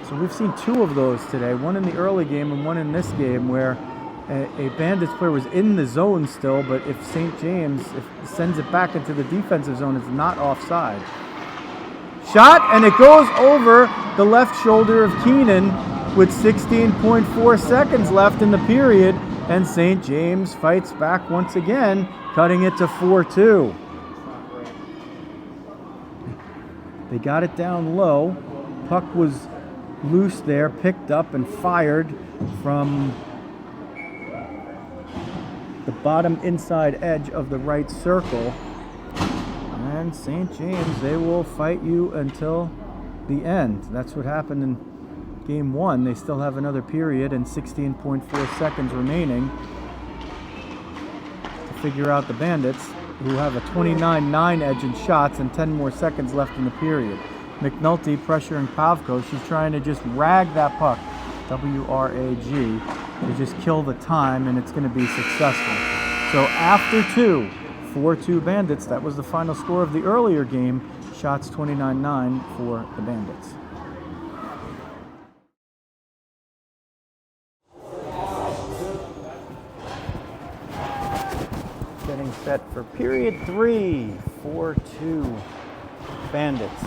So we've seen 2 of those today, one in the early game and one in this game, where a Bandits player was in the zone still, but if St. James sends it back into the defensive zone, it's not offside. Shot, and it goes over the left shoulder of Keenan with 16.4 seconds left in the period, and St. James fights back once again, cutting it to 4-2. They got it down low. Puck was loose there, picked up and fired from the bottom inside edge of the right circle. And St. James, they will fight you until the end. That's what happened in game 1. They still have another period and 16.4 seconds remaining to figure out the Bandits, who have a 29-9 edge in shots and 10 more seconds left in the period. McNulty pressuring Pavko. She's trying to just rag that puck, W-R-A-G, to just kill the time, and it's going to be successful. So after 2, 4-2 Bandits. That was the final score of the earlier game. Shots 29-9 for the Bandits. Getting set for period 3, 4-2 Bandits.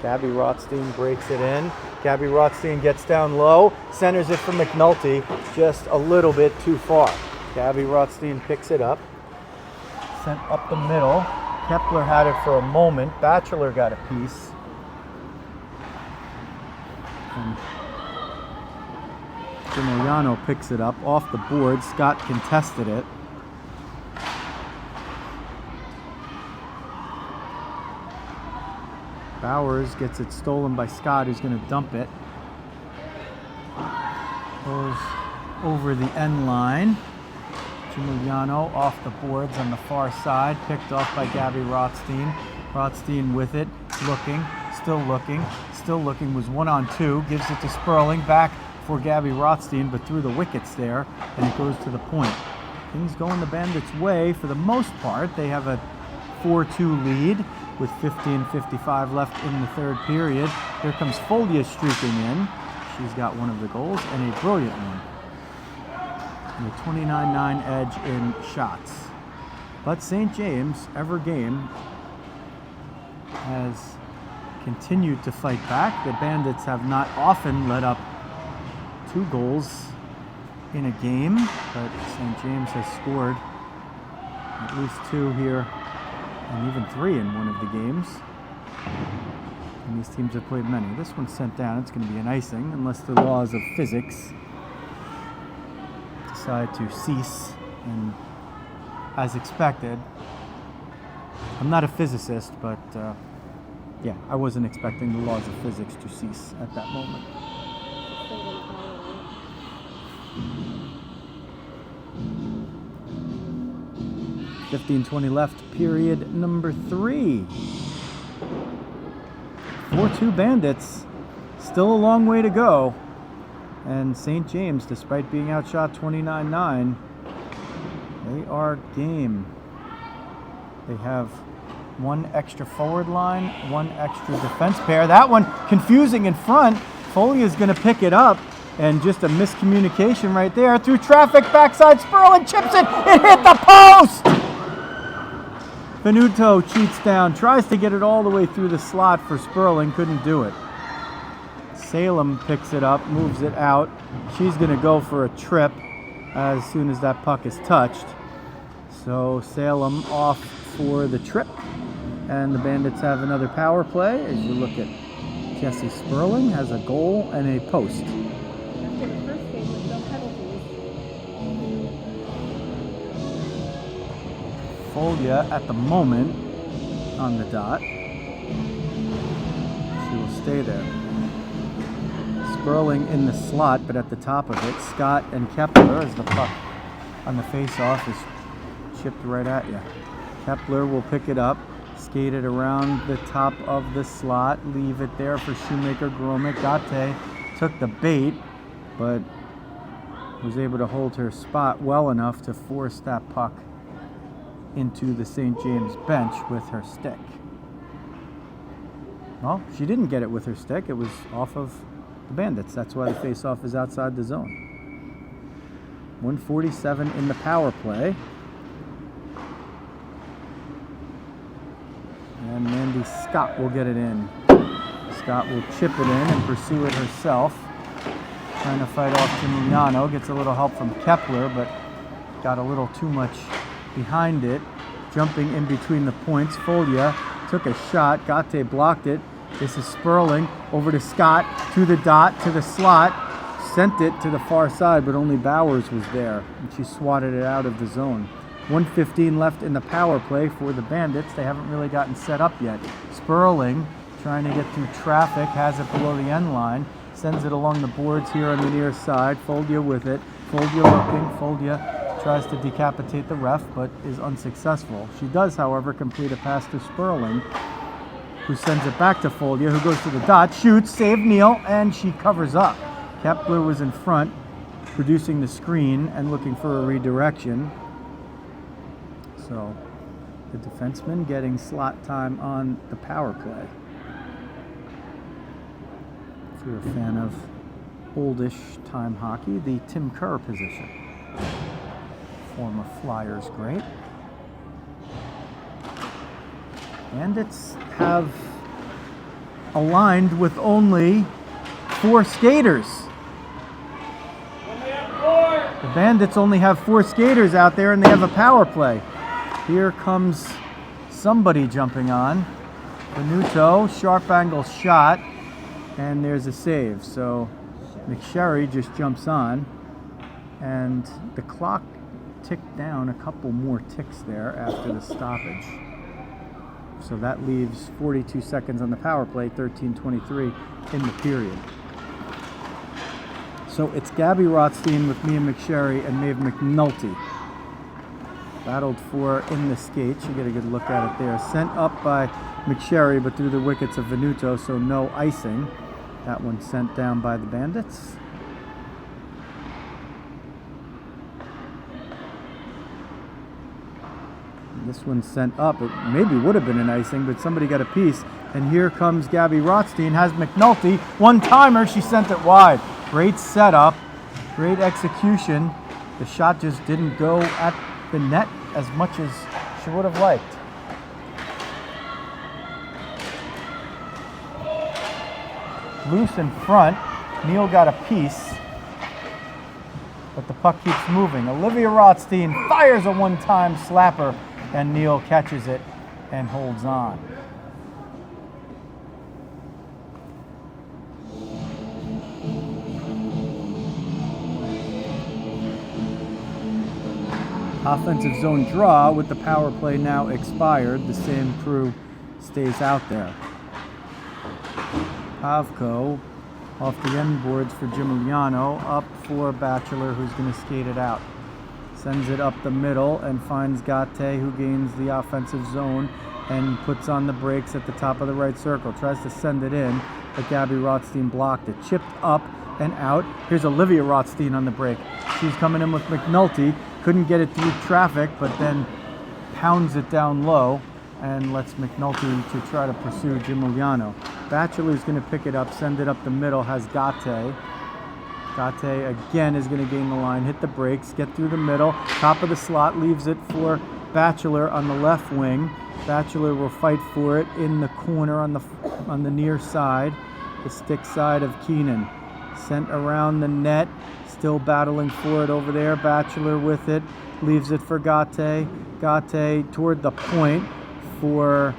Gabby Rothstein breaks it in. Gabby Rothstein gets down low, centers it for McNulty, just a little bit too far. Gabby Rothstein picks it up, sent up the middle. Kepler had it for a moment. Batchelor got a piece. And Gimogliano picks it up off the board. Scott contested it. Bowers gets it stolen by Scott, who's going to dump it. Goes over the end line. Gimogliano off the boards on the far side, picked off by Gabby Rothstein. Rothstein with it, looking, still looking, was 1-on-2, gives it to Sperling, back for Gabby Rothstein, but through the wickets there, and it goes to the point. Things going the Bandits' way for the most part. They have a 4-2 lead with 15:55 left in the third period. Here comes Folia streaking in. She's got one of the goals, and a brilliant one. And a 29-9 edge in shots. But St. James, every game, has continued to fight back. The Bandits have not often let up 2 goals in a game, but St. James has scored at least 2 here, and even 3 in one of the games. And these teams have played many. This one's sent down. It's going to be an icing, unless the laws of physics decide to cease. And as expected, I'm not a physicist, but yeah, I wasn't expecting the laws of physics to cease at that moment. 15:20 left, period number 3. 4-2 Bandits. Still a long way to go. And St. James, despite being outshot 29-9, they are game. They have 1 extra forward line, 1 extra defense pair. That one confusing in front. Foley is going to pick it up. And just a miscommunication right there. Through traffic, backside, Sperling chips it. It hit the post! Venuto cheats down, tries to get it all the way through the slot for Sperling, couldn't do it. Salem picks it up, moves it out. She's going to go for a trip as soon as that puck is touched. So Salem off for the trip. And the Bandits have another power play. As you look at Jessie Sperling, has a goal and a post. Folia at the moment on the dot. She will stay there. Sperling in the slot, but at the top of it, Scott and Kepler, as the puck on the face-off is chipped right at you. Kepler will pick it up, skate it around the top of the slot, leave it there for Shoemaker Gromick. Gate took the bait, but was able to hold her spot well enough to force that puck into the St. James bench with her stick. Well, she didn't get it with her stick. It was off of the Bandits. That's why the face-off is outside the zone. 1:47 in the power play. And Mandy Scott will get it in. Scott will chip it in and pursue it herself. Trying to fight off Gimogliano. Gets a little help from Kepler, but got a little too much behind it. jumping in between the points. Folia took a shot. Gate blocked it. This is Sperling over to Scott, to the dot, to the slot. Sent it to the far side, but only Bowers was there, and she swatted it out of the zone. 1:15 left in the power play for the Bandits. They haven't really gotten set up yet. Sperling, trying to get through traffic, has it below the end line. Sends it along the boards here on the near side. Folia with it. Folia looking. Folia tries to decapitate the ref, but is unsuccessful. She does, however, complete a pass to Sperling, who sends it back to Folia, who goes to the dot, shoots, save Neal, and she covers up. Kepler was in front, producing the screen and looking for a redirection. So the defenseman getting slot time on the power play. If you're a fan of oldish time hockey, the Tim Kerr position. Former Flyers great. Bandits have aligned with only 4 skaters. The Bandits only have 4 skaters out there, and they have a power play. Here comes somebody jumping on. Venuto, sharp angle shot, and there's a save. So McSherry just jumps on, and the clock ticked down a couple more ticks there after the stoppage. So that leaves 42 seconds on the power play, 13:23 in the period. So it's Gabby Rothstein with Mia McSherry and Maeve McNulty. Battled for in the skates. You get a good look at it there. Sent up by McSherry, but through the wickets of Venuto, so no icing. That one sent down by the Bandits. This one sent up. It maybe would have been an icing, but somebody got a piece. And here comes Gabby Rothstein, has McNulty. One-timer, she sent it wide. Great setup, great execution. The shot just didn't go at the net as much as she would have liked. Loose in front. Neal got a piece, but the puck keeps moving. Olivia Rothstein fires a one-time slapper, and Neal catches it and holds on. Offensive zone draw with the power play now expired. The same crew stays out there. Pavko off the end boards for Giuliano, up for Batchelor, who's going to skate it out. Sends it up the middle and finds Gate, who gains the offensive zone and puts on the brakes at the top of the right circle. Tries to send it in, but Gabby Rothstein blocked it. Chipped up and out. Here's Olivia Rothstein on the break. She's coming in with McNulty. Couldn't get it through traffic, but then pounds it down low and lets McNulty to try to pursue Giuliano. Batchelor's going to pick it up, send it up the middle, has Gate. Gate again is going to gain the line, hit the brakes, get through the middle, top of the slot, leaves it for Batchelor on the left wing. Batchelor will fight for it in the corner on the near side, the stick side of Keenan. Sent around the net, still battling for it over there. Batchelor with it, leaves it for Gate. Gate toward the point for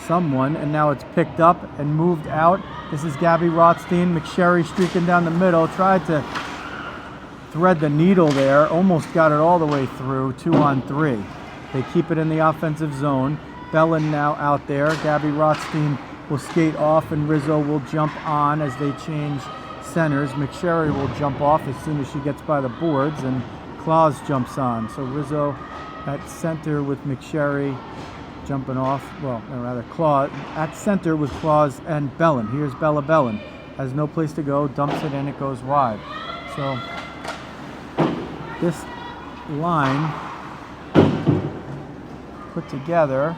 someone, and now it's picked up and moved out. This is Gabby Rothstein. McSherry streaking down the middle, tried to thread the needle there, almost got it all the way through. 2-on-3. They keep it in the offensive zone. Bellin now out there. Gabby Rothstein will skate off, and Rizzo will jump on as they change centers. McSherry will jump off as soon as she gets by the boards, and Claus jumps on. So Rizzo at center with McSherry jumping off, well, or rather Claus at center with Claus and Bellin. Here's Bella Bellin. Has no place to go, dumps it in, it goes wide. So this line put together,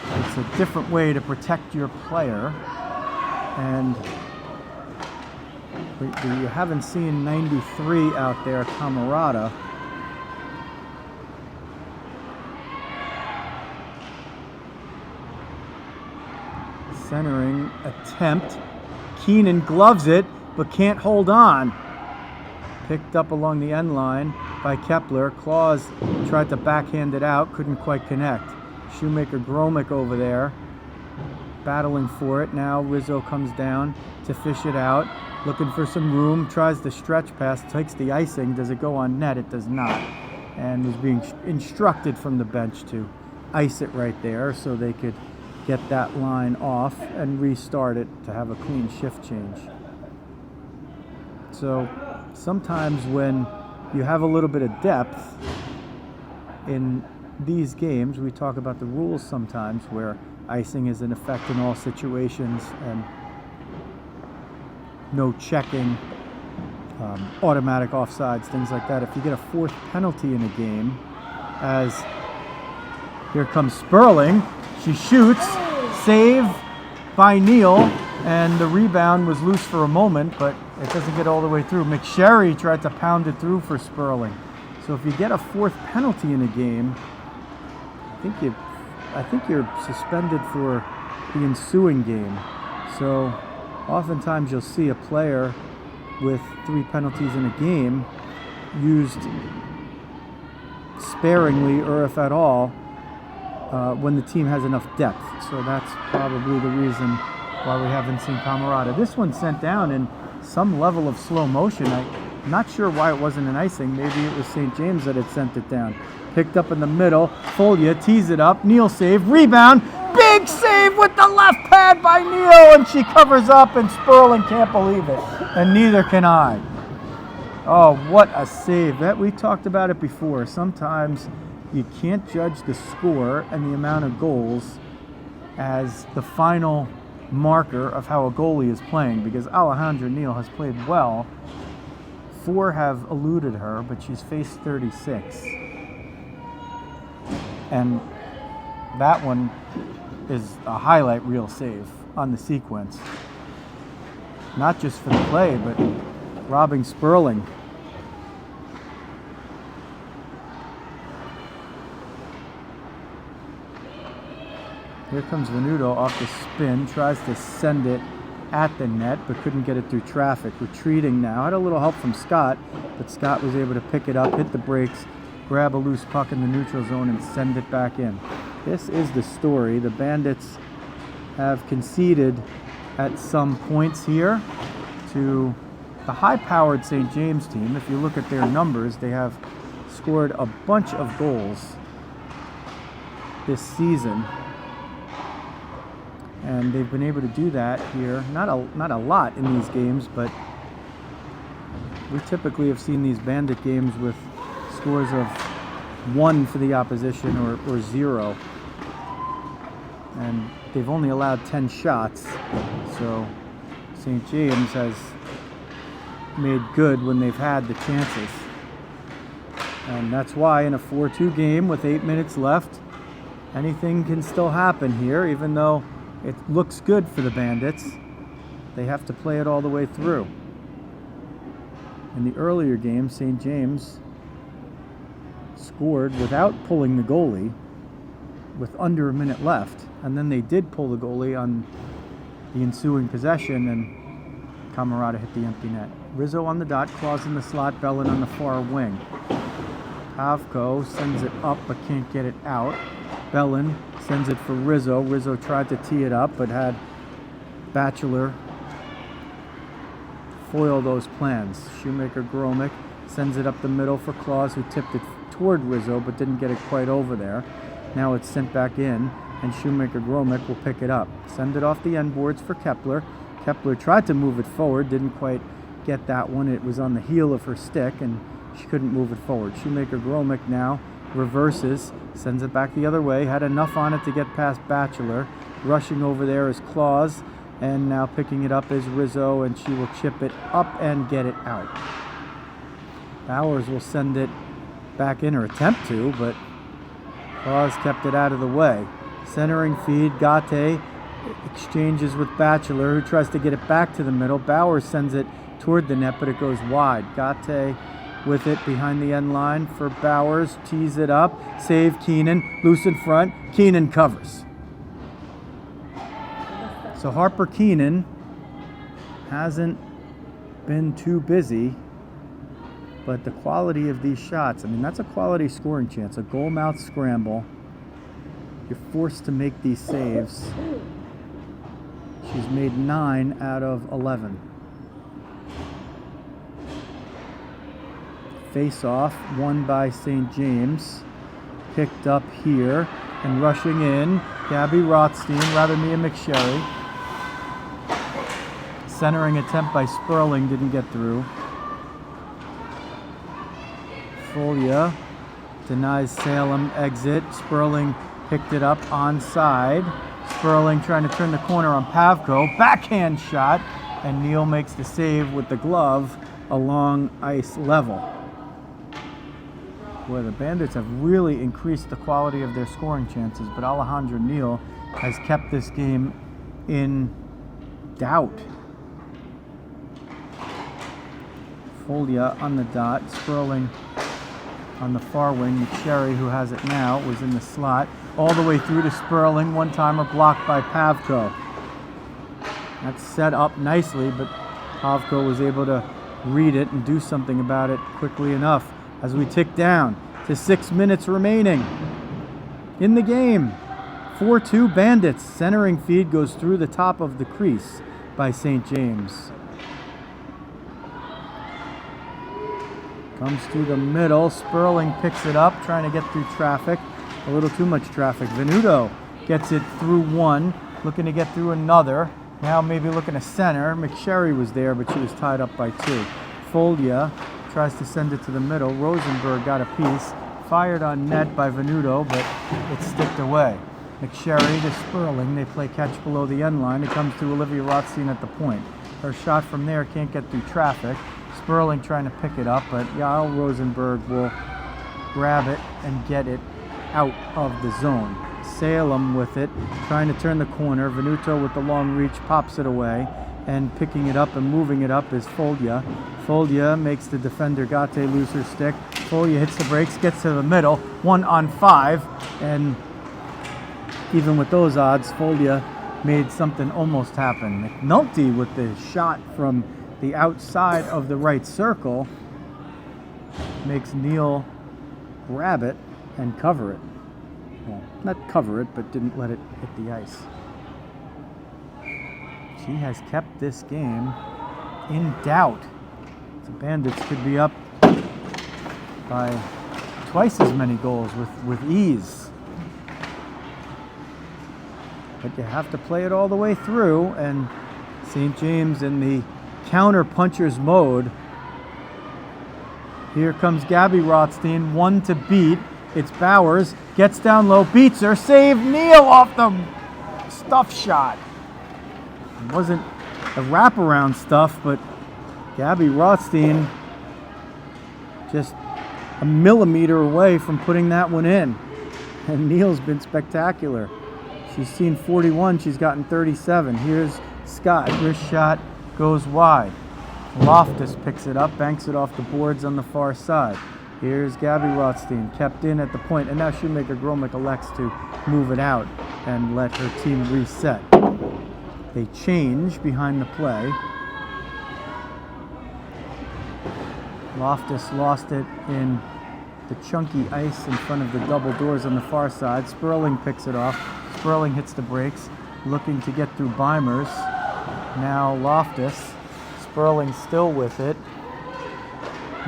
it's a different way to protect your player, and you haven't seen 93 out there, Camarada. Centering attempt. Keenan gloves it, but can't hold on. Picked up along the end line by Kepler. Claus tried to backhand it out, couldn't quite connect. Shoemaker Gromick over there, battling for it. Now Rizzo comes down to fish it out, looking for some room, tries the stretch pass, takes the icing. Does it go on net? It does not. And was being instructed from the bench to ice it right there so they could get that line off and restart it to have a clean shift change. So sometimes when you have a little bit of depth in these games, we talk about the rules sometimes where icing is in effect in all situations and no checking, automatic offsides, things like that. If you get a fourth penalty in a game, as here comes Sperling, she shoots, save by Neal, and the rebound was loose for a moment, but it doesn't get all the way through. McSherry tried to pound it through for Sperling. So if you get a fourth penalty in a game, I think you're suspended for the ensuing game. So oftentimes you'll see a player with 3 penalties in a game used sparingly, or if at all, when the team has enough depth. So that's probably the reason why we haven't seen Camarada. This one sent down in some level of slow motion. I'm not sure why it wasn't an icing. Maybe it was St. James that had sent it down. Picked up in the middle. Folia tees it up. Neal save. Rebound. Big save with the left pad by Neal, and she covers up, and Sperling can't believe it. And neither can I. Oh, what a save. That we talked about it before. Sometimes you can't judge the score and the amount of goals as the final marker of how a goalie is playing, because Alejandra Neal has played well. 4 have eluded her, but she's faced 36. And that one is a highlight reel save on the sequence. Not just for the play, but robbing Sperling. Here comes Venuto off the spin, tries to send it at the net, but couldn't get it through traffic. Retreating now. Had a little help from Scott, but Scott was able to pick it up, hit the brakes, grab a loose puck in the neutral zone, and send it back in. This is the story. The Bandits have conceded at some points here to the high-powered St. James team. If you look at their numbers, they have scored a bunch of goals this season. And they've been able to do that here. Not a lot in these games, but we typically have seen these Bandit games with scores of 1 for the opposition or 0. And they've only allowed 10 shots. So St. James has made good when they've had the chances. And that's why in a 4-2 game with 8 minutes left, anything can still happen here, even though it looks good for the Bandits. They have to play it all the way through. In the earlier game, St. James scored without pulling the goalie with under a minute left, and then they did pull the goalie on the ensuing possession, and Camarada hit the empty net. Rizzo on the dot, Claus in the slot, Bellin on the far wing. Pavko sends it up but can't get it out. Bellin sends it for Rizzo. Rizzo tried to tee it up but had Batchelor foil those plans. Shoemaker Gromick sends it up the middle for Claus, who tipped it toward Rizzo but didn't get it quite over there. Now it's sent back in, and Shoemaker Gromick will pick it up. Send it off the end boards for Kepler. Kepler tried to move it forward, didn't quite get that one. It was on the heel of her stick, and she couldn't move it forward. Shoemaker Gromick now reverses, sends it back the other way, had enough on it to get past Batchelor. Rushing over there is Claus, and now picking it up is Rizzo, and she will chip it up and get it out. Bowers will send it back in, or attempt to, but Claus kept it out of the way. Centering feed, Gate exchanges with Batchelor, who tries to get it back to the middle. Bowers sends it toward the net, but it goes wide. Gate with it behind the end line for Bowers, tees it up, save Keenan, loose in front, Keenan covers. So Harper Keenan hasn't been too busy But the quality of these shots, I mean, that's a quality scoring chance. A goal mouth scramble. You're forced to make these saves. She's made 9 out of 11. Face off, won by St. James. Picked up here and rushing in. Gabby Rothstein, rather Mia McSherry. Centering attempt by Sperling didn't get through. Folia denies Salem exit. Sperling picked it up onside. Sperling trying to turn the corner on Pavko. Backhand shot, and Neal makes the save with the glove along ice level. Boy, the Bandits have really increased the quality of their scoring chances, but Alejandra Neal has kept this game in doubt. Folia on the dot. Sperling on the far wing. McSherry, who has it now, was in the slot. All the way through to Sperling. One-timer blocked by Pavko. That's set up nicely, but Pavko was able to read it and do something about it quickly enough as we tick down to 6 minutes remaining in the game. 4-2 Bandits. Centering feed goes through the top of the crease by St. James. Comes through the middle. Sperling picks it up, trying to get through traffic. A little too much traffic. Venuto gets it through one, looking to get through another. Now maybe looking to center. McSherry was there, but she was tied up by 2. Folia tries to send it to the middle. Rosenberg got a piece. Fired on net by Venuto, but it sticked away. McSherry to Sperling. They play catch below the end line. It comes to Olivia Rothstein at the point. Her shot from there can't get through traffic. Sperling trying to pick it up, but Yael Rosenberg will grab it and get it out of the zone. Salem with it, trying to turn the corner. Venuto with the long reach pops it away, and picking it up and moving it up is Folia. Folia makes the defender Gate lose her stick. Folia hits the brakes, gets to the middle, 1-on-5, and even with those odds, Folia made something almost happen. McNulty with the shot from the outside of the right circle makes Neal grab it and cover it. Well, not cover it, but didn't let it hit the ice. She has kept this game in doubt. The Bandits could be up by twice as many goals with ease. But you have to play it all the way through, and St. James in the counter puncher's mode. Here comes Gabby Rothstein, 1 to beat. It's Bowers, gets down low, beats her, save Neal off the stuff shot. It wasn't a wraparound stuff, but Gabby Rothstein just a millimeter away from putting that one in. And Neal's been spectacular. She's seen 41, she's gotten 37. Here's Scott, wrist shot goes wide. Loftus picks it up, banks it off the boards on the far side. Here's Gabby Rothstein, kept in at the point, and now Shoemaker Gromick elects to move it out and let her team reset. They change behind the play. Loftus lost it in the chunky ice in front of the double doors on the far side. Sperling picks it off. Sperling hits the brakes, looking to get through Beimers. Now Loftus. Sperling still with it.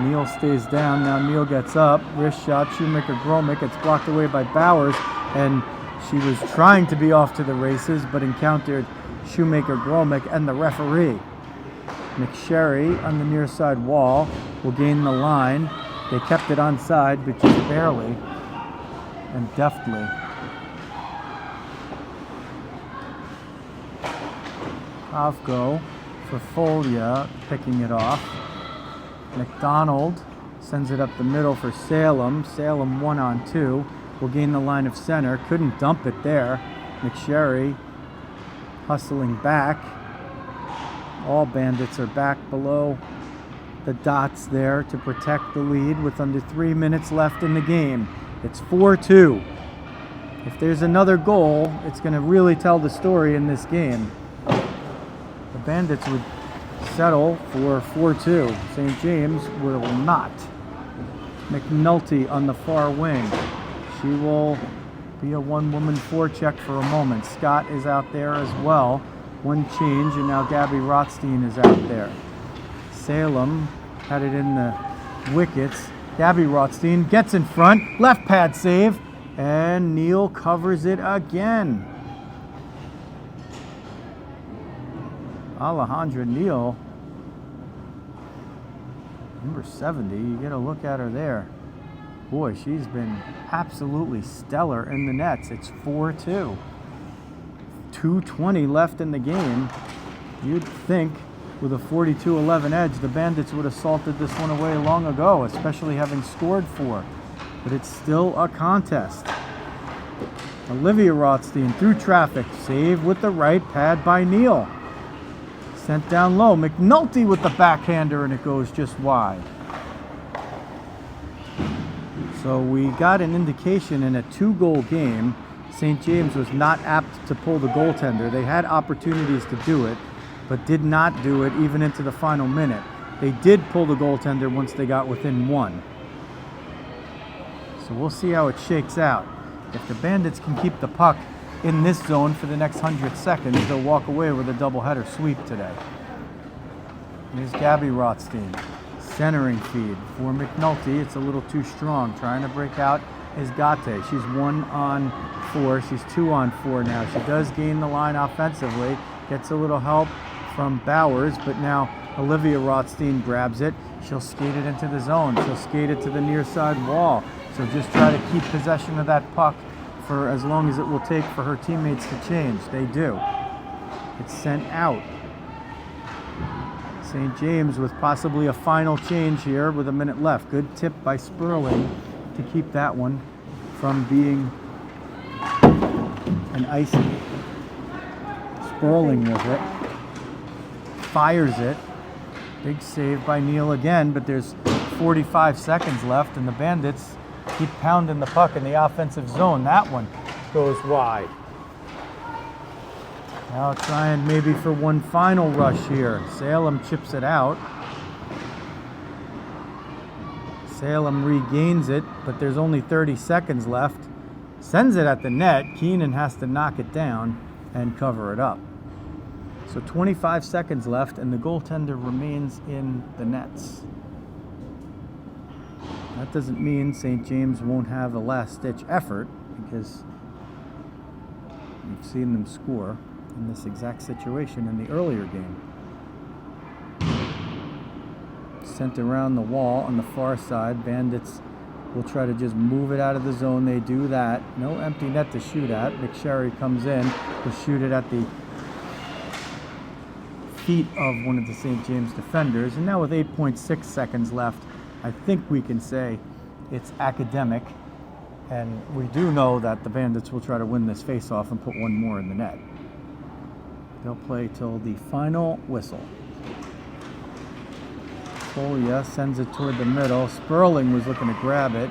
Neal stays down. Now Neal gets up. Wrist shot. Shoemaker Gromick. It's blocked away by Bowers. And she was trying to be off to the races, but encountered Shoemaker Gromick and the referee. McSherry on the near side wall will gain the line. They kept it onside, but just barely and deftly. Pavko for Folia, picking it off. McDonald sends it up the middle for Salem. Salem 1-on-2. Will gain the line of center. Couldn't dump it there. McSherry hustling back. All Bandits are back below the dots there to protect the lead with under 3 minutes left in the game. It's 4-2. If there's another goal, it's going to really tell the story in this game. The Bandits would settle for 4-2. St. James will not. McNulty on the far wing. She will be a one-woman forecheck for a moment. Scott is out there as well. One change, and now Gabby Rothstein is out there. Salem had it in the wickets. Gabby Rothstein gets in front. Left pad save. And Neal covers it again. Alejandra Neal, number 70. You get a look at her there. Boy, she's been absolutely stellar in the nets. It's 4-2. 2:20 left in the game. You'd think with a 42-11 edge, the Bandits would have salted this one away long ago, especially having scored 4. But it's still a contest. Olivia Rothstein through traffic. Save with the right pad by Neal. Sent down low. McNulty with the backhander, and it goes just wide. So we got an indication in a 2-goal game, St. James was not apt to pull the goaltender. They had opportunities to do it, but did not do it even into the final minute. They did pull the goaltender once they got within 1. So we'll see how it shakes out. If the Bandits can keep the puck in this zone for the next 100 seconds, they'll walk away with a doubleheader sweep today. Here's Gabby Rothstein. Centering feed for McNulty. It's a little too strong. Trying to break out is Gate. She's 1-on-4. She's 2-on-4 now. She does gain the line offensively. Gets a little help from Bowers, but now Olivia Rothstein grabs it. She'll skate it into the zone. She'll skate it to the near side wall. So just try to keep possession of that puck for as long as it will take for her teammates to change. They do. It's sent out. St. James with possibly a final change here with a minute left. Good tip by Sperling to keep that one from being an icing. Sperling with it. Fires it. Big save by Neal again, but there's 45 seconds left, and the Bandits keep pounding the puck in the offensive zone. That one goes wide. Now trying maybe for one final rush here. Salem chips it out. Salem regains it, but there's only 30 seconds left. Sends it at the net. Keenan has to knock it down and cover it up. So 25 seconds left, and the goaltender remains in the nets. That doesn't mean St. James won't have a last-ditch effort, because we've seen them score in this exact situation in the earlier game. Sent around the wall on the far side. Bandits will try to just move it out of the zone. They do that. No empty net to shoot at. McSherry comes in to shoot it at the feet of one of the St. James defenders. And now with 8.6 seconds left, I think we can say it's academic. And we do know that the Bandits will try to win this face-off and put one more in the net. They'll play till the final whistle. Kolya sends it toward the middle. Sperling was looking to grab it.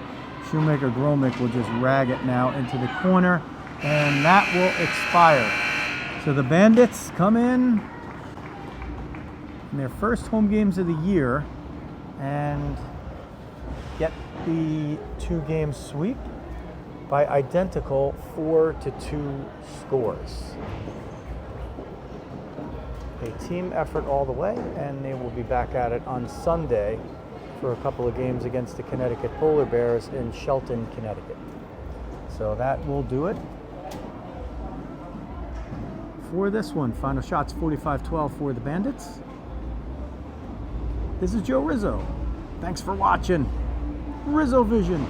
Shoemaker-Gromick will just rag it now into the corner, and that will expire. So the Bandits come in their first home games of the year and get the 2-game sweep by identical 4-2 scores. A team effort all the way, and they will be back at it on Sunday for a couple of games against the Connecticut Polar Bears in Shelton, Connecticut. So that will do it for this one. Final shots 45-12 for the Bandits. This is Joe Rizzo. Thanks for watching Rizzo Vision.